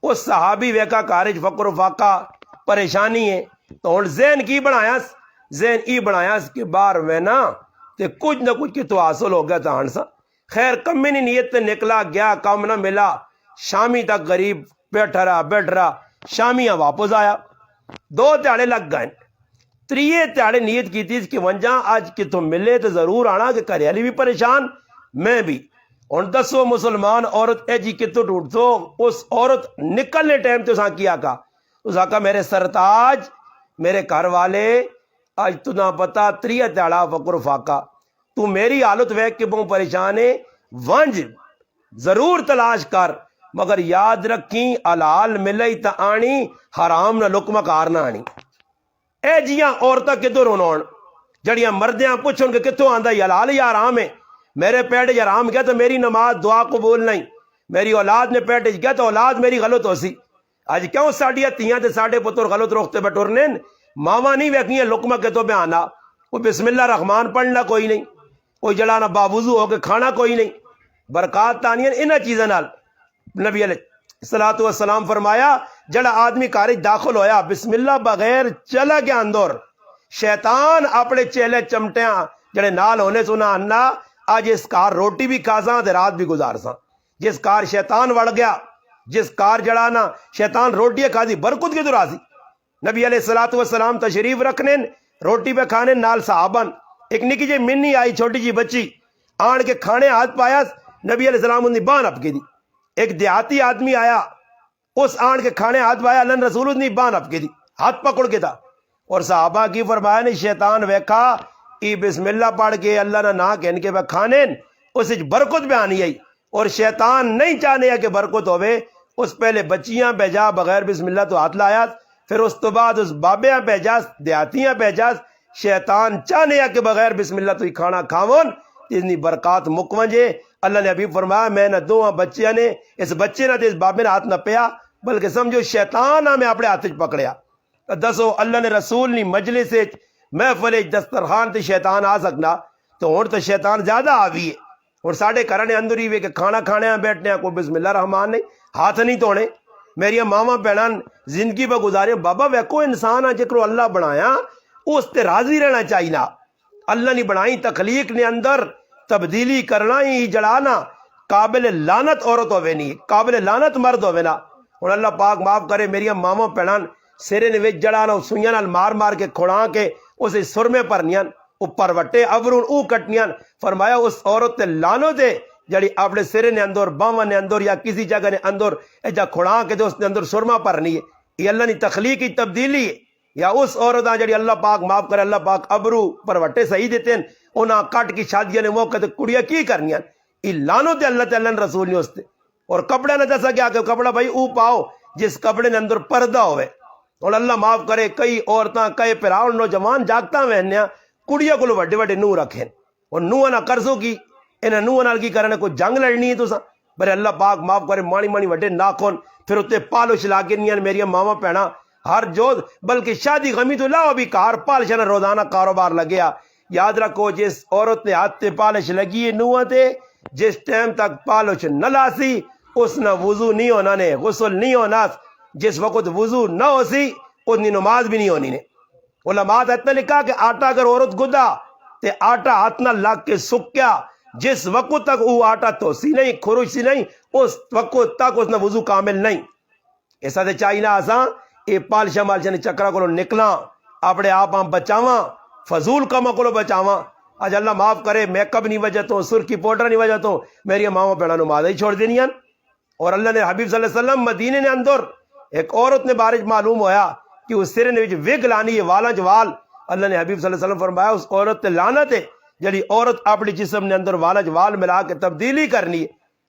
[SPEAKER 1] اس صحابی ویکا کارج فقر و فاقہ پریشانی ہے تو ہوں ذہن کی بنایا, ذہن ای بنایا کہ باہر وینا تے کچھ نہ کچھ کتوں حاصل ہو گیا تھا ہنسا. خیر کمی نہیں نیت تے نکلا گیا کام نہ ملا. شامی تک غریب بیٹھا رہا شامیاں واپس آیا. 2 تیاڑے لگ گئے. 3 تیاڑے نیت کی تھی کہ ونجا آج کتوں ملے تو ضرور آنا کہ گھر والی بھی پریشان میں بھی. اور 10 مسلمان عورت اے جی کتوں ٹوٹ تو اس عورت نکلنے ٹائم تو کیا کہا اس آقا میرے سرتاج میرے گھر والے آج تو نہ پتا 3 تیاڑا فقر فاقہ تو میری حالت ویک کے بہت پریشان ہے. ونج ضرور تلاش کر مگر یاد رکھیں حلال ملے تا آنی حرام نہ لقمہ کار نہ آنی. اے جیاں عورتاں کدھر ہون جڑیاں مردیاں پوچھن کہ کتوں آندا حلال یا حرام ہے. میرے پیٹ حرام گیا تو میری نماز دعا قبول نہیں, میری اولاد نے پیٹ گیا تو اولاد میری غلط ہو سی. اج کیوں ساڈیاں تیاں تے ساڈے پتر غلط روختے پہ ٹرنے ماواں نہیں ویکھیاں لقمہ کتوں پہ آنا. وہ بسم اللہ الرحمن پڑھنا کوئی نہیں, کوئی جڑا نہ باوضو ہو کے کھانا کوئی نہیں. برکات تانیاں انہاں چیزاں نال نبی علیہ الصلوۃ والسلام فرمایا جڑا آدمی کار داخل ہویا بسم اللہ بغیر چلا گیا اندر شیطان اپنے چیلے چمٹیاں جڑے نال ہونے سنا انا آج اس کار روٹی بھی کھا ساں تے رات بھی گزار ساں. جس کار شیطان وڑ گیا, جس کار جڑا نا شیطان روٹی کھا دی برکت کی دراسی. نبی علیہ الصلوۃ والسلام تشریف رکھنے روٹی پہ کھانے نال صحابن ایک نکی جی منی آئی چھوٹی جی بچی آن کے کھانے ہاتھ پایا, نبی علیہ السلام ان دی بان اپ کی دی. ایک دیہاتی آدمی آیا اس آن کے کھانے ہاتھ پایا, اللہ رسول ان دی بان اپ کی دی ہاتھ پکڑ کے تھا. اور صحابہ کی فرمایا نہیں شیطان ویکھا ای بسم اللہ پڑھ کے اللہ نہ نہ کہن کے کھانے اس برکت پہ آنی آئی. اور شیطان نہیں چاہنے کہ برکت ہوئے, اس پہلے بچیاں پہ جا بغیر بسم اللہ تو ہاتھ لایا, پھر اس تو بعد اس بابیاں پہ جاس دیہاتیاں پہ جاس. شیطان چاہنے کہ بغیر بسم اللہ تو ہی کھانا کھاون اتنی برکات مکونجے. اللہ نے ابھی فرمایا میں نہ دو بچیاں نے اس بچے نہ اس بابے نے ہاتھ نہ پیا بلکہ سمجھو شیطان ہمیں اپنے ہاتھ پکڑیا. دسو اللہ نے رسول نہیں مجلس محفل دسترخوان تے شیطان آ سکنا تو ہوں تو شیطان زیادہ آوی ہے. اور ساڑھے گھرانے اندر ہی وے کہ کھانا کھانے بیٹھنے کو بسم اللہ الرحمن نہیں ہاتھ نہیں توڑے. میری ماما بہن زندگی پہ گزارے بابا ویکو انسان ہے جکرو اللہ بنایا اس تے راضی رہنا چاہیے نا. اللہ نے بنائی تخلیق نے اندر تبدیلی کرنا ہی جڑانا قابل لعنت عورت ہوئے نہیں قابل لعنت مرد ہوئے نا. اور اللہ پاک معاف کرے میری ماما بہن سرے نے وچ جڑانا سوئیاں نال مار مار کے کھڑا کے اسے سرمے پرنیاں اوپر وٹے ابرون او کٹنیاں. فرمایا اس عورت تے لانو دے جڑی اپنے سرے نے اندر باواں نے اندر یا کسی جگہ نے اندر ایجا کھڑا کے اس نے اندر سرما پرنی ہے. یہ اللہ نے تخلیق کی تبدیلی ہے. یا اس عورت جڑی اللہ پاک معاف کرے اللہ پاک ابرو پر وٹے صحیح دیتے ہیں انہاں کٹ کی شادیاں نے موقع تے کڑیاں کی کرنیاں یہ لانو تے اللہ تعالی نے رسول نے اس تے. اور کپڑا نہ دسا کیا کہ کپڑا بھائی او پاؤ جس کپڑے نے اندر پردہ ہوئے. اور اللہ معاف کرے کئی عورتاں کئی پراؤ نوجوان جاگتا وہنیا کڑیاں کو وڈے وڈے نو رکھیں اور نو نہ کرسو کی انہیں نو نال کی کرنے کو جنگ لڑنی ہے تو سا بھرے اللہ پاک معاف کرے مانی مانی وڈے ناخن پھر اتنے پالش لا کے نہیں میری ماما پہنا ہر جوز بلکہ شادی غمی تو لاؤ بھی کار پالش نہ روزانہ کاروبار لگیا. یاد رکھو جس عورت نے ہاتھ تے پالش لگی ہے نوہ تے جس ٹائم تک پالش نہ لاسی اس نہ وضو نہیں ہونا نے غسل نہیں ہونا. جس وقت وضو نہ ہو سی اتنی نماز بھی نہیں ہونی نے. علماء اتنا لکھا کہ آٹا اگر عورت گدا تے آٹا ہاتھ نہ لگ کے سکیا جس وقت تک وہ آٹا تو سی نہیں خروش سی نہیں اس وقت تک اس نے وضو کامل نہیں. ایسا تے چاہیے نا آساں یہ پالشا مالشا نے چکرا کو نکلا اپنے آپ بچاواں فضول کاموں کو بچاواں. آج اللہ معاف کرے میک اپ نہیں وجہ تو سرخی پاؤڈر نہیں وجہ تو میری ماما بہنوں نماز ہی چھوڑ دینی. اور اللہ نے حبیب صلی اللہ علیہ وسلم مدینے نے اندر ایک عورت نے بارش معلوم ہویا کہ اس سرے نے وگ لانی ہے والا جوال. اللہ نے حبیب صلی اللہ علیہ وسلم فرمایا اس عورت تے لعنت ہے جڑی عورت اپنی جسم نے اندر والا جوال ملا کے تبدیلی کرنی ہے.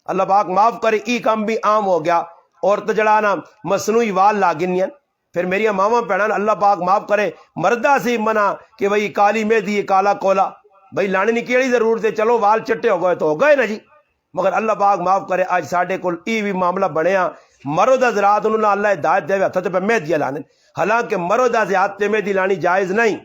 [SPEAKER 1] اللہ پاک معاف کرے ای کام بھی عام ہو گیا. عورت جڑانا مصنوعی وال لاگنیاں. پھر میری ماما پہنان اللہ پاک معاف کرے مردہ سی منع کہ بھئی کالی مہندی کالا کولا بھئی لانے نہیں کیڑی ضرورت ہے چلو وال چٹے ہو گئے تو ہو گئے نا جی. مگر اللہ پاک معاف کرے آج ساڈے کول ای بھی معاملہ بنیا مرد حضرات انہوں نے اللہ ہدایت دے ہاتھ پہ مہندی لانے حالانکہ مرد سے ہاتھ پہ مہندی لانی جائز نہیں.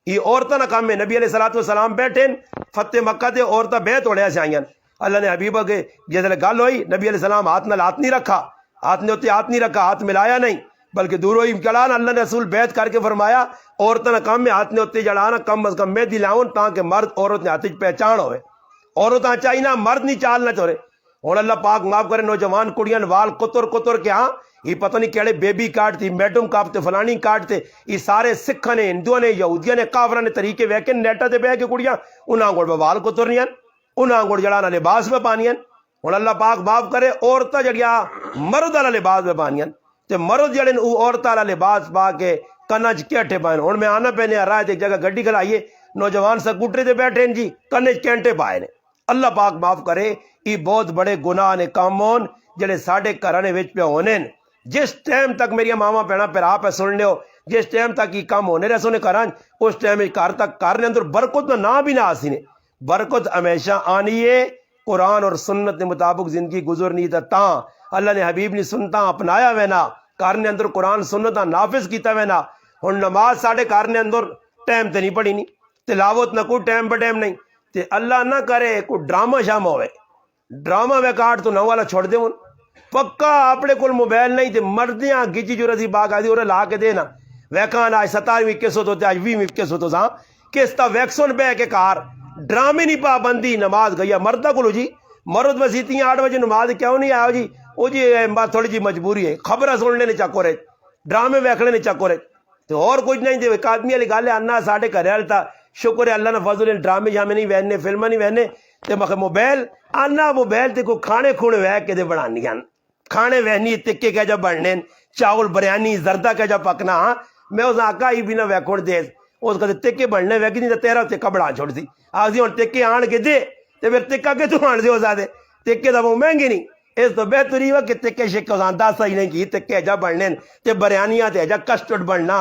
[SPEAKER 1] یہ عورتوں کا کام ہے. نبی علیہ الصلوۃ والسلام بیٹھے فتح مکہ تے عورتیں بیت ہوڑیا سے آئیں. اللہ نے حبیبہ کے جیسے گل ہوئی نبی علیہ السلام ہاتھ نال ہاتھ نہیں رکھا ہاتھ نے ہوتے ہاتھ نہیں رکھا ہاتھ ملایا نہیں بلکہ دور ہوئی چلان اللہ نے رسول بیت کر کے فرمایا عورتوں کا کام میں ہاتھ نے ہوتے جڑانا کم از کم مہندی لاؤن تاکہ مرد عورت نے ہاتھ پہچان ہوئے. عورتیں چاہیے نا مرد نہیں چالنا چاہے. اور اللہ پاک معاف کرے نوجوان کڑیاں وال کتر کتر کے ہاں یہ پتہ نہیں کہڑے بیبی کاٹ تھی میڈم کاپتے فلانی کاٹتے یہ سارے سکھاں نے ہندوؤں نے یہودیاں نے کافراں نے طریقے ویکے نیٹا تے بہ کے کڑیاں انہاں گوڑ وال کترنیاں انہاں گوڑ جڑانا لباس پہ پانیاں. اور اللہ پاک معاف کرے عورتیں جڑیاں مرد والا لباس پہ پانیاں تے مرد جڑے وہ عورت والا لباس پا کے کنا چ کیٹے پائے. ہوں میں آنا پہنے آ رہا ہے ایک جگہ گڈی کھلائیے نوجوان سکوٹری تے بیٹھے جی کنے چ کینٹے پائے نے. اللہ پاک معاف کرے یہ بہت بڑے گناہ نے کام ہون جڑے ساڈے گھراں وچ پہ ہونے. جس ٹائم تک میری ماما بہنا پھر آپ سن لیو جس ٹائم تک یہ کام ہونے رہے سونے گھراں اس ٹائم گھر تک گھر نے اندر برکت نہ بھی نہ آسی نے. برکت ہمیشہ آنی ہے قرآن اور سنت کے مطابق زندگی گزرنی تا اللہ نے حبیب نے سنتا اپنایا وینا گھر نے اندر قرآن سنت نافذ کیتا وینا. ہن نماز ساڈے گھر نے اندر ٹائم تے نہیں پڑھی نہیں تلاوت نہ کوئی ٹائم پہ ٹائم نہیں تے اللہ نہ کرے کوئی ڈرامہ شام ہوئے ڈرامہ وے کاٹ تو نہ والا چھوڑ دے. پکا اپنے کول موبائل نہیں تے مردیاں گجی جو رضی باغ آدھی اور لا کے دینا ویکان آج 17ویں 2100 تو آج 20 2100 تو ساں کس تا ویکسون بہ کے کار ڈرامے نہیں پابندی نماز گئی مردہ کو جی مرد وسیتیاں 8 بجے نماز کیوں نہیں آیا جی وہ جی تھوڑی جی مجبوری ہے خبر سننے نے چکو رہے ڈرامے ویکھنے نے چکو رہے تو اور کچھ نہیں تھے ایک آدمی والی گل ہے انا ساڈے گھر والے تھا شکر ہے اللہ نے فضل ڈرامے جامے نہیں وہنے فلم نہیں وہنے تے مخ موبائل آنا موبائل تے کو کھانے کھونے ویک کے دے بنانیاں کھانے وہنی تکے کہہ جا بننے چاول بریانی زردہ کہہ جا پکنا ہاں میں اس آقا ہی بھی نہ ویکھون دے اس کا تکے بننے ویک نہیں تیرا تکا بڑا چھوڑ دی آخری ہوں تکے آن کے دے تے پھر تکا کے تو آن دے ہو زیادہ تکے دا وہ مہنگی نہیں اس تو بہتری ہوا کہ تکے شکو زاندہ صحیح نہیں کی تکے جا بننے تے بریانیاں تے جا کسٹرڈ بننا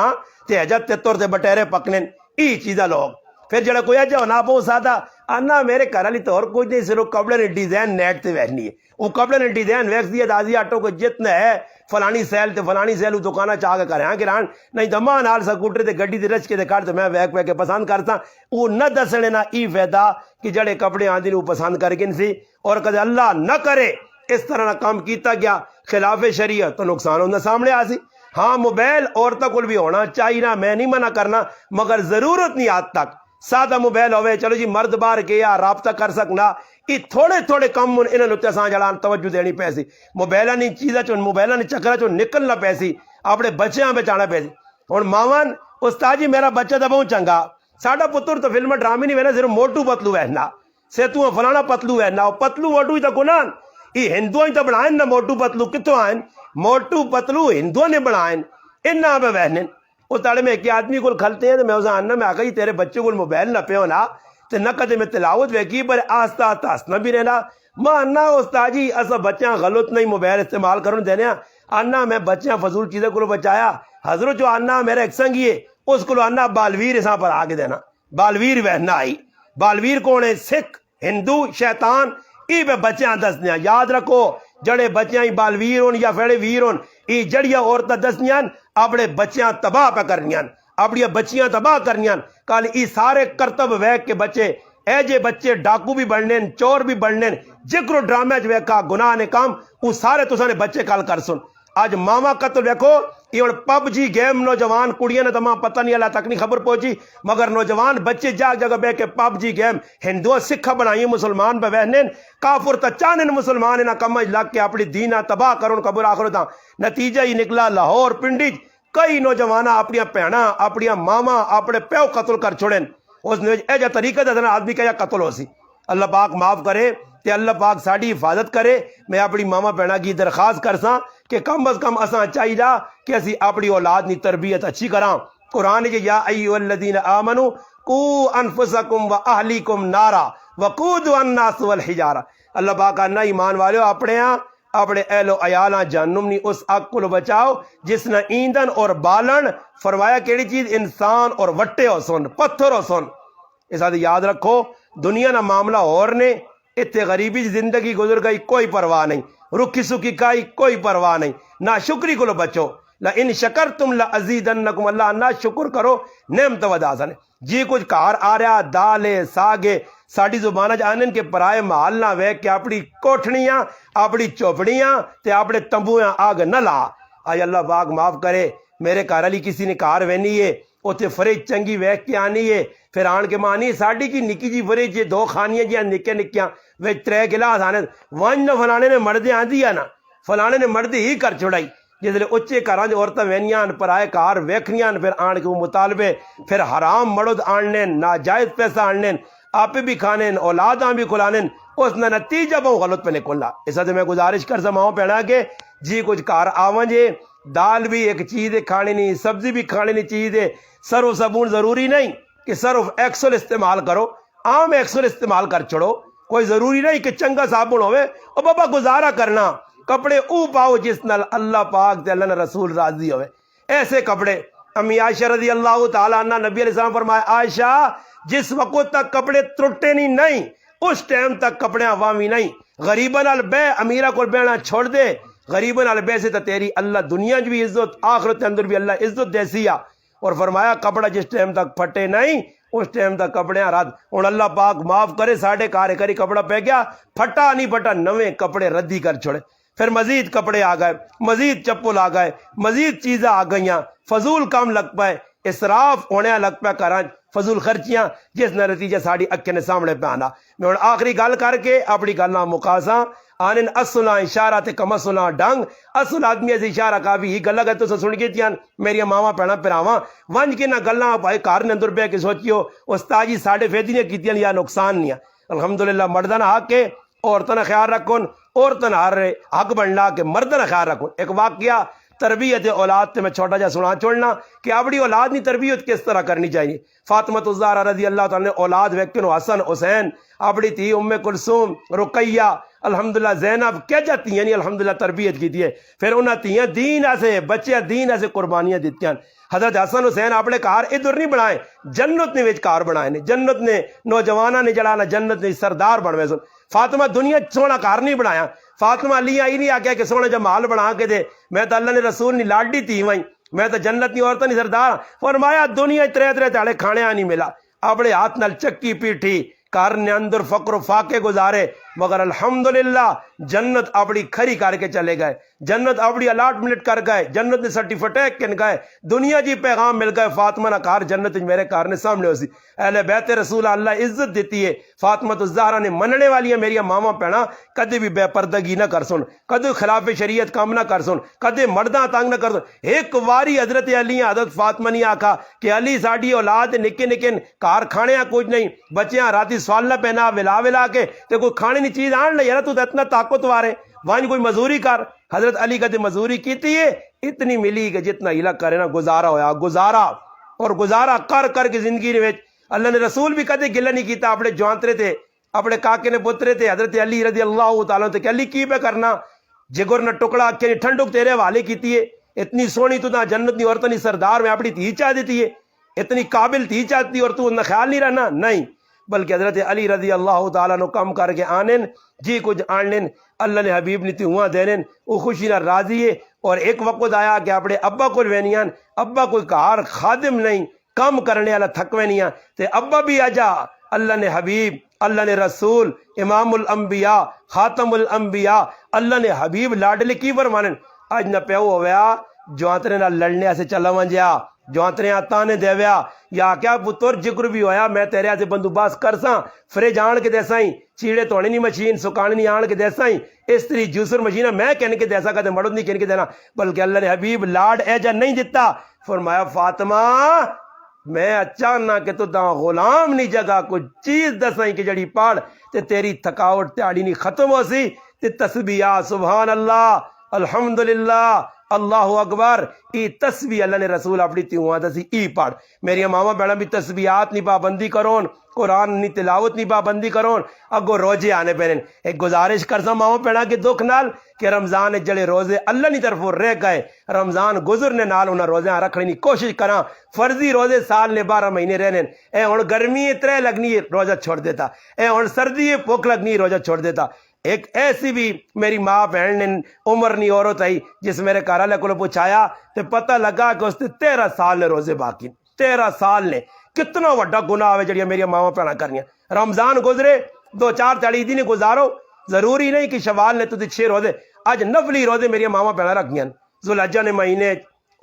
[SPEAKER 1] تے جا تتور تے بٹیرے پکنے ای چیزا لوگ پھر جڑا کوئی اجا ہونا بہت سادہ آنا میرے گھر والی تو اور کچھ نہیں صرف کپڑے نے ڈیزائن نیٹ تے ویکھنی ہے وہ کپڑے نے ڈیزائن ویکھ دیا دازی آٹو کو جتنا ہے فلانی سیل تے فلانی سیل دکانہ چاہ کے کرے ہاں کران نہیں تو ماں نال سکوٹر تے گڈی تے رچ کے تے کر تو میں ویکھ ویکھ کے پسند کرتا وہ نہ دسنے نہ ای فائدہ کہ جڑے کپڑے آندے نے وہ پسند کر کے سی اور کدے اللہ نہ کرے اس طرح نہ کام کیتا گیا خلاف شریعت تو نقصان ہونا سامنے آ سی ہاں موبائل عورتوں کو بھی ہونا چاہیے نا میں نہیں منع کرنا مگر ضرورت نہیں آج تک سادہ موبائل ہوئے چلو جی مرد بار گیا رابطہ کر سکنا یہ تھوڑے تھوڑے کم انہوں نے اتنے جڑان توجہ دینی پیسی موبائلہ نہیں چیزیں چون موبائلہ نہیں چکرہ چون نکلنا پیسی اپنے بچیاں بچانا پیسی اور ماون استاد جی میرا بچہ تو بہت چنگا ساڈا پتر تو فلم ڈرامے نہیں وہنا صرف موٹو پتلو وہنا سیتو فلانا پتلو وہنا پتلو موٹو ہی تو گناہ یہ ہندوؤں ہی تو بنائیں نا موٹو پتلو کتوں آئیں موٹو پتلو ہندوؤں نے بنائیں انہاں پہ بہنیں وہ تاڑے میں ایک آدمی کو کھلتے ہیں تو میں اسے آنا میں آگئی تیرے بچے کو موبائل نہ پہ ہونا تو نہ کدے میں تلاوت ویکی پر آستا آستا ہسنا بھی رہنا ماں انا استاد جی اسا بچیاں غلط نہیں موبائل استعمال کرنے دینے انا میں بچیاں فضول چیزیں کو بچایا حضرت جو انا میرا ایک سنگی ہے اس کو انا بالویر اساں پر آگے دینا بالویر وہنا آئی بالویر کون ہے سکھ ہندو شیطان ای پہ بچیاں دسنیاں یاد رکھو جڑے بچیاں بالویر ہون یا فیڑے ویر ہون ای جڑیاں عورتیں دسنیاں اپنے بچیاں تباہ پہ کرنیاں اپنی بچیاں تباہ کرنیاں کل ای سارے کرتب ویک کے بچے اے جے بچے ڈاکو بھی بڑھنے چور بھی بڑھنے جکرو ڈرامے جو ویکا گناہ نے کام وہ سارے تو سانے بچے کال کر سن آج ماما قتل ویکو یہ پب جی گیم نوجوان کڑیاں نے تمام پتہ نہیں اللہ تک نہیں خبر پہنچی مگر نوجوان بچے جاگ جگہ بے کے پب جی گیم ہندو سکھا بنائی مسلمان پہ بہنین کافر تا چانن مسلمان نہ کمج لگ کے اپنی دینہ تباہ کرن قبر آخرتا نتیجہ ہی نکلا لاہور پنڈیج کئی نوجوانہ اپنی پینا اپنی ماما اپنے پیو قتل کر چھوڑیں اس نے ایجا طریقہ دے آدمی کا یا قتل ہو سی اللہ پاک معاف کرے تے اللہ پاک ساڑی حفاظت کرے میں اپنی ماما پینا کی درخواست کرساں کہ کم از کم اساں چاہیے کہ اسی اپنی اولاد نی تربیت اچھی کراں قرآن کے یا ایھا الذین آمنوا قوا انفسکم و اہلیکم نارا وقودها الناس والحجارہ اللہ پاک انا ایمان والو اپنے اہل و عیالاں جہنم نی اس آگ کو بچاؤ جس نے ایندھن اور بالن فرمایا کیڑی چیز انسان اور وٹے ہو سن پتھر ہو سن اس آدھے یاد رکھو دنیا نہ معاملہ اور نے اتنے غریبی زندگی گزر گئی کوئی پرواہ نہیں رکھی سکھی کائی کوئی پرواہ نہیں نہ شکری کو لو بچو لئن شکرتم لازیدنکم اللہ نہ شکر کرو نعمت ودا سنے جی کچھ کار آ رہا دالے ساگے ساڑی زبانہ جانن کے پرائے محل نہ ویک کے اپنی کوٹھنیاں اپنی چوپڑیاں تے اپنے تمبویاں آگ نہ لا آج اللہ پاک معاف کرے میرے گھر والی کسی نے کار وینی ہے اتنے فریج چنگی ویک کے آنی ہے پھر آن کے مانی ساڑی کی نکی جی فریج جی 2 خانیاں جی نکے نکیاں وہ 3 گلاس آنے ون نہ فلانے نے مردے آندی ہے نا فلانے نے مردے ہی کر چھوڑائی جس لئے اچھے کاران جو عورتیں وینیاں پرائے کار ویکھنیاں پھر آن کے وہ مطالبے پھر حرام مرد آننے ناجائز پیسہ آننے آپ بھی کھانے اولاداں بھی کھلانے اس نے نتیجہ بہت غلط پہ نکلنا اس وقت میں گزارش کر سماؤں پہنا کہ جی کچھ کار آون جے دال بھی ایک چیز ہے کھانے نہیں سبزی بھی کھانے نہیں چیز ہے سرف صابون ضروری نہیں کہ صرف ایکسل استعمال کرو عام ایکسل استعمال کر چھوڑو کوئی ضروری نہیں کہ چنگا صابن ہوئے اور بابا گزارا کرنا کپڑے او پاؤ جس نال اللہ پاک تے اللہ نے رسول راضی ہوئے ایسے کپڑے امی عائشہ رضی اللہ تعالیٰ عنہ نبی علیہ السلام فرمائے عائشہ جس وقت تک کپڑے ترٹے نہیں اس ٹائم تک کپڑے عوامی نہیں غریباں نال بے امیرہ کو بینا چھوڑ دے غریباں نال بے سے تو تیری اللہ دنیا بھی عزت آخرت کے اندر بھی اللہ عزت دیسی آ اور فرمایا کپڑا جس ٹائم تک پھٹے نہیں اس ٹائم تک کپڑے رات اور اللہ پاک معاف کرے ساڑھے کارے کری کپڑا پہ گیا پھٹا نہیں پھٹا نویں کپڑے ردی کر چھوڑے پھر مزید کپڑے آ گئے مزید چپل آ گئے مزید چیزیں آ گئیاں فضول کام لگ پائے اسراف ہونے لگ پہ کران فضول خرچیاں جس کا نتیجہ ساری اکھیں نے سامنے پہ آنا. میں ہوں آخری گل کر کے اپنی گلاں مکاساں. آنن اصلا اشارہ تے کمسلا ڈنگ. اصل آدمی ایسے اشارہ کا بھی ہی گلا تو سن کے تیاں میری ماواں پینا پراواں ونج کے نہ گلاں بھائی گھر نے اندر بہ کے سوچیو استاد جی ساڈے فائدے نے کیتیاں یا نقصان نہیں. الحمدللہ مرداں دا حق ہے عورتاں دا خیال رکھن عورتاں ہر حق بننا کہ مرداں دا خیال رکھن. ایک واقعہ تربیت اولاد تے میں چھوٹا جا سنا چھوڑنا کہ اپنی اولاد کی تربیت کس طرح کرنی چاہیے. فاطمہ الزہرا رضی اللہ تعالیٰ نے اولاد ویکن حسن حسین اپنی تھی ام کلثوم رقیہ الحمدللہ زینب کیا جاتی ہیں الحمدللہ تربیت کی ہے. پھر انہاں تیاں دین ایسے بچے دین ایسے قربانیاں دیتی ہیں. حضرت حسن حسین اپنے کار ادھر نہیں بنائے جنت نے وچ کار بنائے نے. جنت نے نوجواناں نے جڑا نا جنت نے سردار بنوے سن. فاطمہ دنیا سونا کار نہیں بنایا. فاطمہ علی آئی نہیں آکیا کہ سونا جمال بنا کے دے میں تو اللہ نے رسول نہیں لاڈی تھی وہیں میں تو جنت نہیں عورتیں نہیں سردار. فرمایا دنیا ترے ترے تاڑے کھانے نہیں ملا اپنے ہاتھ نال چکی پیٹھی کار نے اندر فقر و فاقے گزارے مگر الحمدللہ جنت اپنی کھری کر کے چلے گئے. جنت اپنی الاٹمنٹ کر گئے. جنت نے سرٹیفکیٹ کن گئے. دنیا جی پیغام مل گئے فاطمہ نہ کار جنت میرے کار نے سامنے ہو سی. اہل بیت رسول اللہ عزت دیتی ہے. فاطمہ الزہرا نے مننے والی ہے میری ماما پینا کدے بھی بے پردگی نہ کر سن کدے خلاف شریعت کام نہ کر سن کدے مرداں تنگ نہ کر سن. ایک واری حضرت علی حضرت فاطمہ نے آکھا کہ علی ساڈی اولاد نکے نکے کار کھانے کچھ نہیں بچیاں راتی سوال نہ پہنا ولا کے تے کوئی کھانے نہیں چیز آن لے یار تو اتنا طاقتور ہے وہاں کوئی مزوری کر. حضرت علی کہتے مزوری کیتی ہے اتنی ملی کہ جتنا علاق کرے نا گزارا ہویا گزارا اور گزارا کر کر کے زندگی میں اللہ نے رسول بھی کدے گلہ نہیں کیتا. اپنے جوانترے تھے اپنے کاکے نے پترے تھے حضرت علی رضی اللہ تعالیٰ تے کہ علی کی پہ کرنا جگر نہ ٹکڑا کہ ٹھنڈک تیرے حوالے کیتی ہے. اتنی سونی تو نہ جنت نہیں عورتیں نہیں سردار میں اپنی تھی چاہ دیتی ہے اتنی قابل تھی چاہتی اور تو نہ خیال نہیں رہنا نہیں بلکہ حضرت علی رضی اللہ تعالیٰ نے کم کر کے آنن جی کچھ آنن اللہ نے حبیب نیتی ہوا دینن وہ خوشی نہ راضی ہے. اور ایک وقت آیا کہ اپنے ابا کو وینیاں ابا کوئی کار خادم نہیں کم کرنے والا تھکوینیاں تے ابا بھی آجا اللہ نے حبیب اللہ نے رسول امام الانبیاء خاتم الانبیاء اللہ نے حبیب لاڈلے کی فرمانن اج نہ پیو ہویا جوانترے نہ لڑنے سے چلا ونجیا جوانترے تانے دیویا یا کیا پتر جگر بھی ہویا میں تیرے سے بندوباس کرساں فریج آن کے دیسا ہی چیڑے توڑی نہیں مشین سکانی نہیں آن کے دیسا ہی استری جوسر مشینہ میں کہنے کے دیسا کہتے مرد نہیں کہنے کے دینا بلکہ اللہ نے حبیب لاڈ ایجا نہیں دیتا. فرمایا فاطمہ میں اچانا کہ تو دا غلام نہیں جگہ کوئی چیز دسائیں کہ جڑی پاڑ تے تیری تھکاوٹ تیاڑی نہیں ختم ہو سی تے تسبیح سبحان اللہ الحمدللہ اللہ اکبر ای تسبیح اللہ نے رسول اپنی تیوہاں دسی ای پڑھ. میری ماما بہنا بھی تسبیحات نہیں پابندی کرون قرآن نہیں تلاوت نہیں پابندی کرون اگو روزے آنے پہنن. ایک گزارش کرسا ماما بہنا کے دکھ نال کہ رمضان جڑے روزے اللہ نہیں طرف رہ گئے رمضان گزرنے نال انہاں روزے رکھنے کی کوشش کراں. فرضی روزے سال نے 12 مہینے رہنے اے ہن گرمی ترے لگنی روزہ چھوڑ دیتا اے ہن سردی بھوک لگنی روزہ چھوڑ دیتا. ایک ایسی بھی میری ماں بہن نے عمر نہیں عورت آئی جس میرے گھر والے کو پوچھایا تو پتہ لگا کہ اس نے 13 سال نے روزے باقی 13 سال نے کتنا وڈا گناہ ہے جڑیاں میری ماں بہن کرنیاں. رمضان گزرے 2-4 دن گزارو ضروری نہیں کہ شوال نے تو 6 روزے اج نفلی روزے میری ماں بہن رکھیاں ذوالحجہ نے مہینے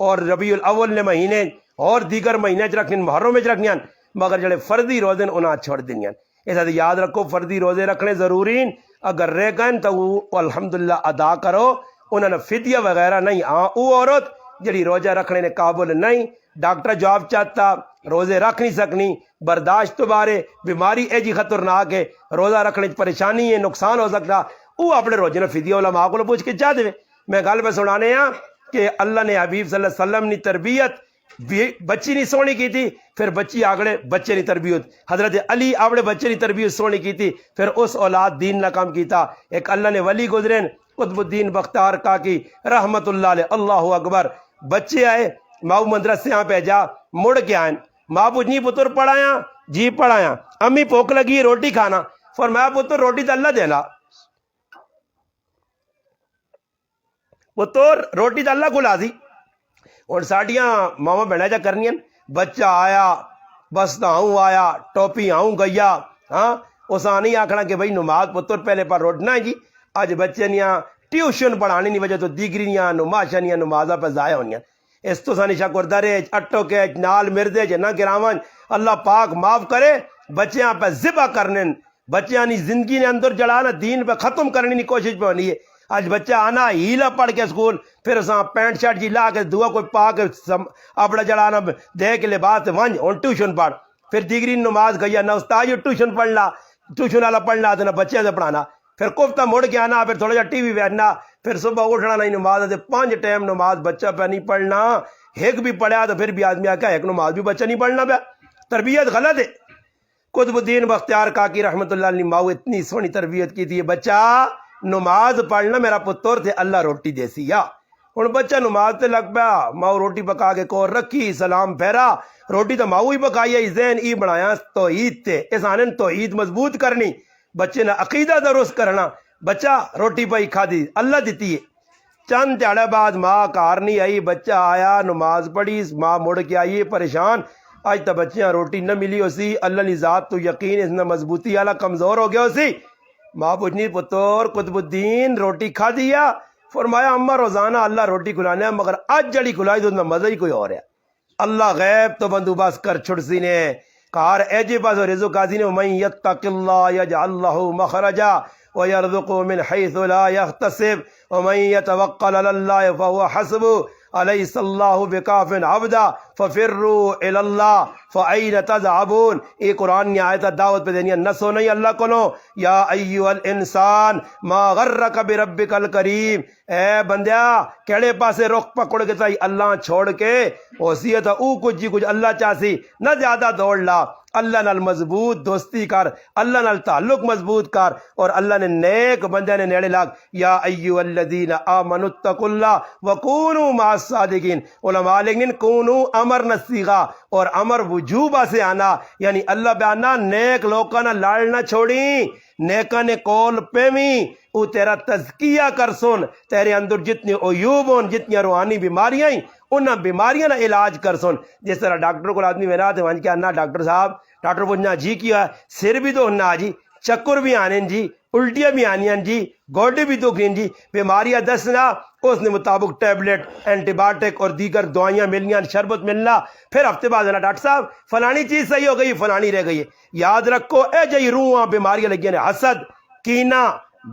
[SPEAKER 1] اور ربیع الاول نے مہینے اور دیگر مہینے چ رکھیں محرم میں رکھنیاں مگر جڑے فرضی روزے انہاں چھوڑ دینیاں. ایسا یاد رکھو فرضی روزے رکھنے ضروری اگر رہ گئے تو وہ الحمدللہ ادا کرو انہوں نے فدیہ وغیرہ نہیں. ہاں وہ عورت جڑی روزہ رکھنے نے قابل نہیں ڈاکٹر جواب چاہتا روزے رکھ نہیں سکنی برداشت تو بارے بیماری ایجی خطرناک ہے روزہ رکھنے پریشانی ہے نقصان ہو سکتا وہ اپنے روزے نے فدیہ علماء کو پوچھ کے چاہ دے. میں گل پہ سنانے ہاں کہ اللہ نے حبیب صلی اللہ علیہ وسلم نے تربیت بچی نہیں سونی کی تھی پھر بچی آگڑے بچے نہیں تربیت حضرت علی آگڑے بچے نہیں تربیت سونی کی تھی پھر اس اولاد دین نہ کام کیتا. ایک اللہ نے ولی گزرین قطب الدین بختار کاکی رحمت اللہ علیہ اللہ اکبر بچے آئے ماں مدرسے یہاں پہ جا مڑ کے آئیں ماں پوچھنی پتر پڑھایا جی پڑھایا امی بھوک لگی روٹی کھانا فرمایا پتر روٹی تو اللہ دینا پتر روٹی تو اللہ کو لا دی. اور ساڑیاں ماما بہنا جا کرنیاں بچہ آیا بس آؤں آیا ٹوپی آؤں گیا ہاں اس نہیں آکھنا کہ بھائی نماز پتر پہلے پر روٹنا ہے جی اج بچے نیاں ٹیوشن پڑھانے نہیں وجہ تو دیگری نیاں نماشا نیاں نمازہ پہ ضائع ہونیاں. اس تو سانی شکردرے اٹو کے نال مردے جے نہ گراون اللہ پاک معاف کرے بچیاں پہ ذبح کرنے بچیاں نی زندگی نے اندر جڑانا دین پہ ختم کرنے کی کوشش پہ ہونی ہے آج بچہ آنا ہیلا پڑھ کے اسکول پھر اساں پینٹ شرٹ جی لا کے دعا کوئی پا کے اپنا جڑانا دے کے لباس ونج اور ٹیوشن پڑھ پھر دیگری نماز گئی نہ استاد جی ٹیوشن پڑھنا ٹیوشن والا پڑھنا تو نہ بچے سے پڑھانا پھر کوفتہ مڑ کے آنا پھر تھوڑا جا ٹی وی بیٹھنا پھر صبح اٹھنا نہیں نماز 5 ٹائم نماز بچہ پہ نہیں پڑھنا ایک بھی پڑھا تو پھر بھی آدمی آ کے ایک نماز بھی بچہ نہیں پڑھنا پہ تربیت غلط ہے قطب الدین بختیار کاکی رحمۃ اللہ علیہ ماؤ اتنی سونی تربیت کی تھی بچہ نماز پڑھنا میرا پتر تھے اللہ روٹی دیسی یا ہوں بچہ نماز تے لگ پیا ماؤ روٹی پکا کے کور رکھی سلام پھیرا روٹی تو ماؤ ہی پکائی ہے ذہن ای بنایا توحید تے اس آنے توحید مضبوط کرنی بچے نے عقیدہ درست کرنا بچہ روٹی پہ ہی کھا دی اللہ دیتی ہے چند دیہڑے بعد ماں کار نہیں آئی بچہ آیا نماز پڑھی ماں مڑ کے آئی پریشان آج تو بچیاں روٹی نہ ملی اسی اللہ لی ذات تو یقین اس نے مضبوطی والا کمزور ہو گیا اسی ماں پوچھنی پتر قطب الدین روٹی کھا دیا فرمایا اماں روزانہ اللہ روٹی کھلانے ہیں مگر آج جڑی کھلائی تو اس میں مزہ ہی کوئی اور ہے اللہ غیب تو بندوبست کر چھڑ سی نے کار اے جی پاس رزق قاضی نے ومن یتق اللہ یجعل له مخرجا ويرزقه من حيث لا يحتسب ومن يتوکل علی اللہ فهو حسبه الیس اللہ بکاف عبدا ففروا الی اللہ فأین تذهبون یہ قرآن نے آیت دعوت پہ دینی ہے نہ سو نہیں اللہ کو نو یا ایھا الانسان ما غرک بربک الکریم اے بندیا کیڑے پاسے رخ پکڑ کے تائی اللہ چھوڑ کے وصیت او کچھ جی کچھ اللہ چاہسی نہ زیادہ دوڑ لا اللہ نال مضبوط دوستی کر اللہ نال تعلق مضبوط کر اور اللہ نے نیک بندے نے نیڑے لگ یا ایھا الذین آمنوا اتقوا اللہ وکونوا مع الصادقین علماء لکھیں کونوا امر نصیغہ اور امر وجوبہ سے آنا یعنی اللہ بیانا نیک لوکاں نہ لڑنا چھوڑی نیکاں نے کول پیمی او تیرا تزکیہ کر سن تیرے اندر جتنی عیوب ہون جتنی روحانی بیماریاں انہاں بیماریاں نہ علاج کر سن جس طرح ڈاکٹر کو آدمی میرا تو ون کے آنا ڈاکٹر صاحب ڈاکٹر پوچھنا جی کیا سر بھی تو ہونا جی چکر بھی آنے جی الٹیاں بھی آنی جی گوڈے بھی تو گھین جی بیماریاں دسنا اس نے مطابق ٹیبلٹ اینٹی بایوٹک اور دیگر دوائیاں ملنیاں شربت ملنا پھر ہفتے بعد نا ڈاکٹر صاحب فلانی چیز صحیح ہو گئی فلانی رہ گئی ہے یاد رکھو اے جی روحاں بیماریاں لگی ہیں حسد کینہ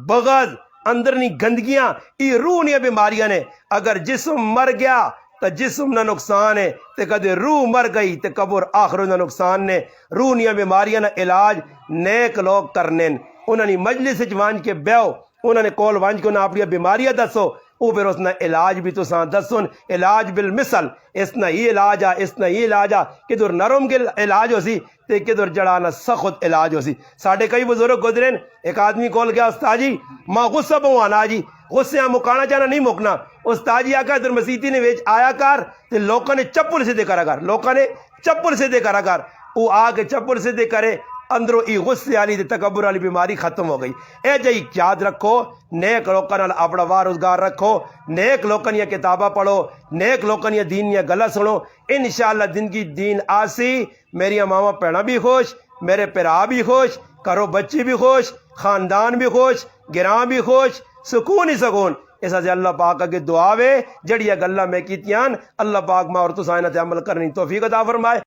[SPEAKER 1] بغض اندرنی گندگیاں یہ روح نیا بیماریاں نے اگر جسم مر گیا تو جسم نہ نقصان ہے تو کدے روح مر گئی تو قبر آخر نہ نقصان نے روح نیا بیماریاں نہ علاج نیک لوگ کرنے انہوں نے مجلس وانج کے بیو انہوں نے کول وانج کے انہوں اپنی بیماریاں دسو وہ پھر اس نے علاج بھی تو سان دسن علاج بالمثل اس نے یہ علاج آ اس نے یہ علاج آ کدھر نرم کے علاج ہو سی تے کدھر جڑانا سخت علاج ہو سی ساڑھے کئی بزرگ گزرین ایک آدمی کول گیا استاد جی ماں غصہ پہوں آنا جی غصے مکانا چاہنا نہیں مکنا استاد جی آکا ادھر مسیتی نے ویچ آیا کر تے لوکاں نے چپل سے دے کرا کر لوکاں نے چپل سے دے کرا کر وہ آ کے چپل سے دے کرے اندروں ای غصے والی تے تکبر والی بیماری ختم ہو گئی اے جی یاد رکھو نیک لوکاں نال اپنا روزگار رکھو نیک لوکاں دی کتاباں پڑھو نیک لوکاں دی دین دی گلاں سنو انشاءاللہ زندگی دین آسی میری ماواں بھیڑاں بھی خوش میرے پرا بھی خوش کرو بچی بھی خوش خاندان بھی خوش گراں بھی خوش سکون ہی سکون اس سے اللہ پاک اگے دعا وے جڑیاں گلاں میں کیتیاں اللہ پاک ماں اور تساں انہاں تے عمل کرنی توفیق عطا فرمائے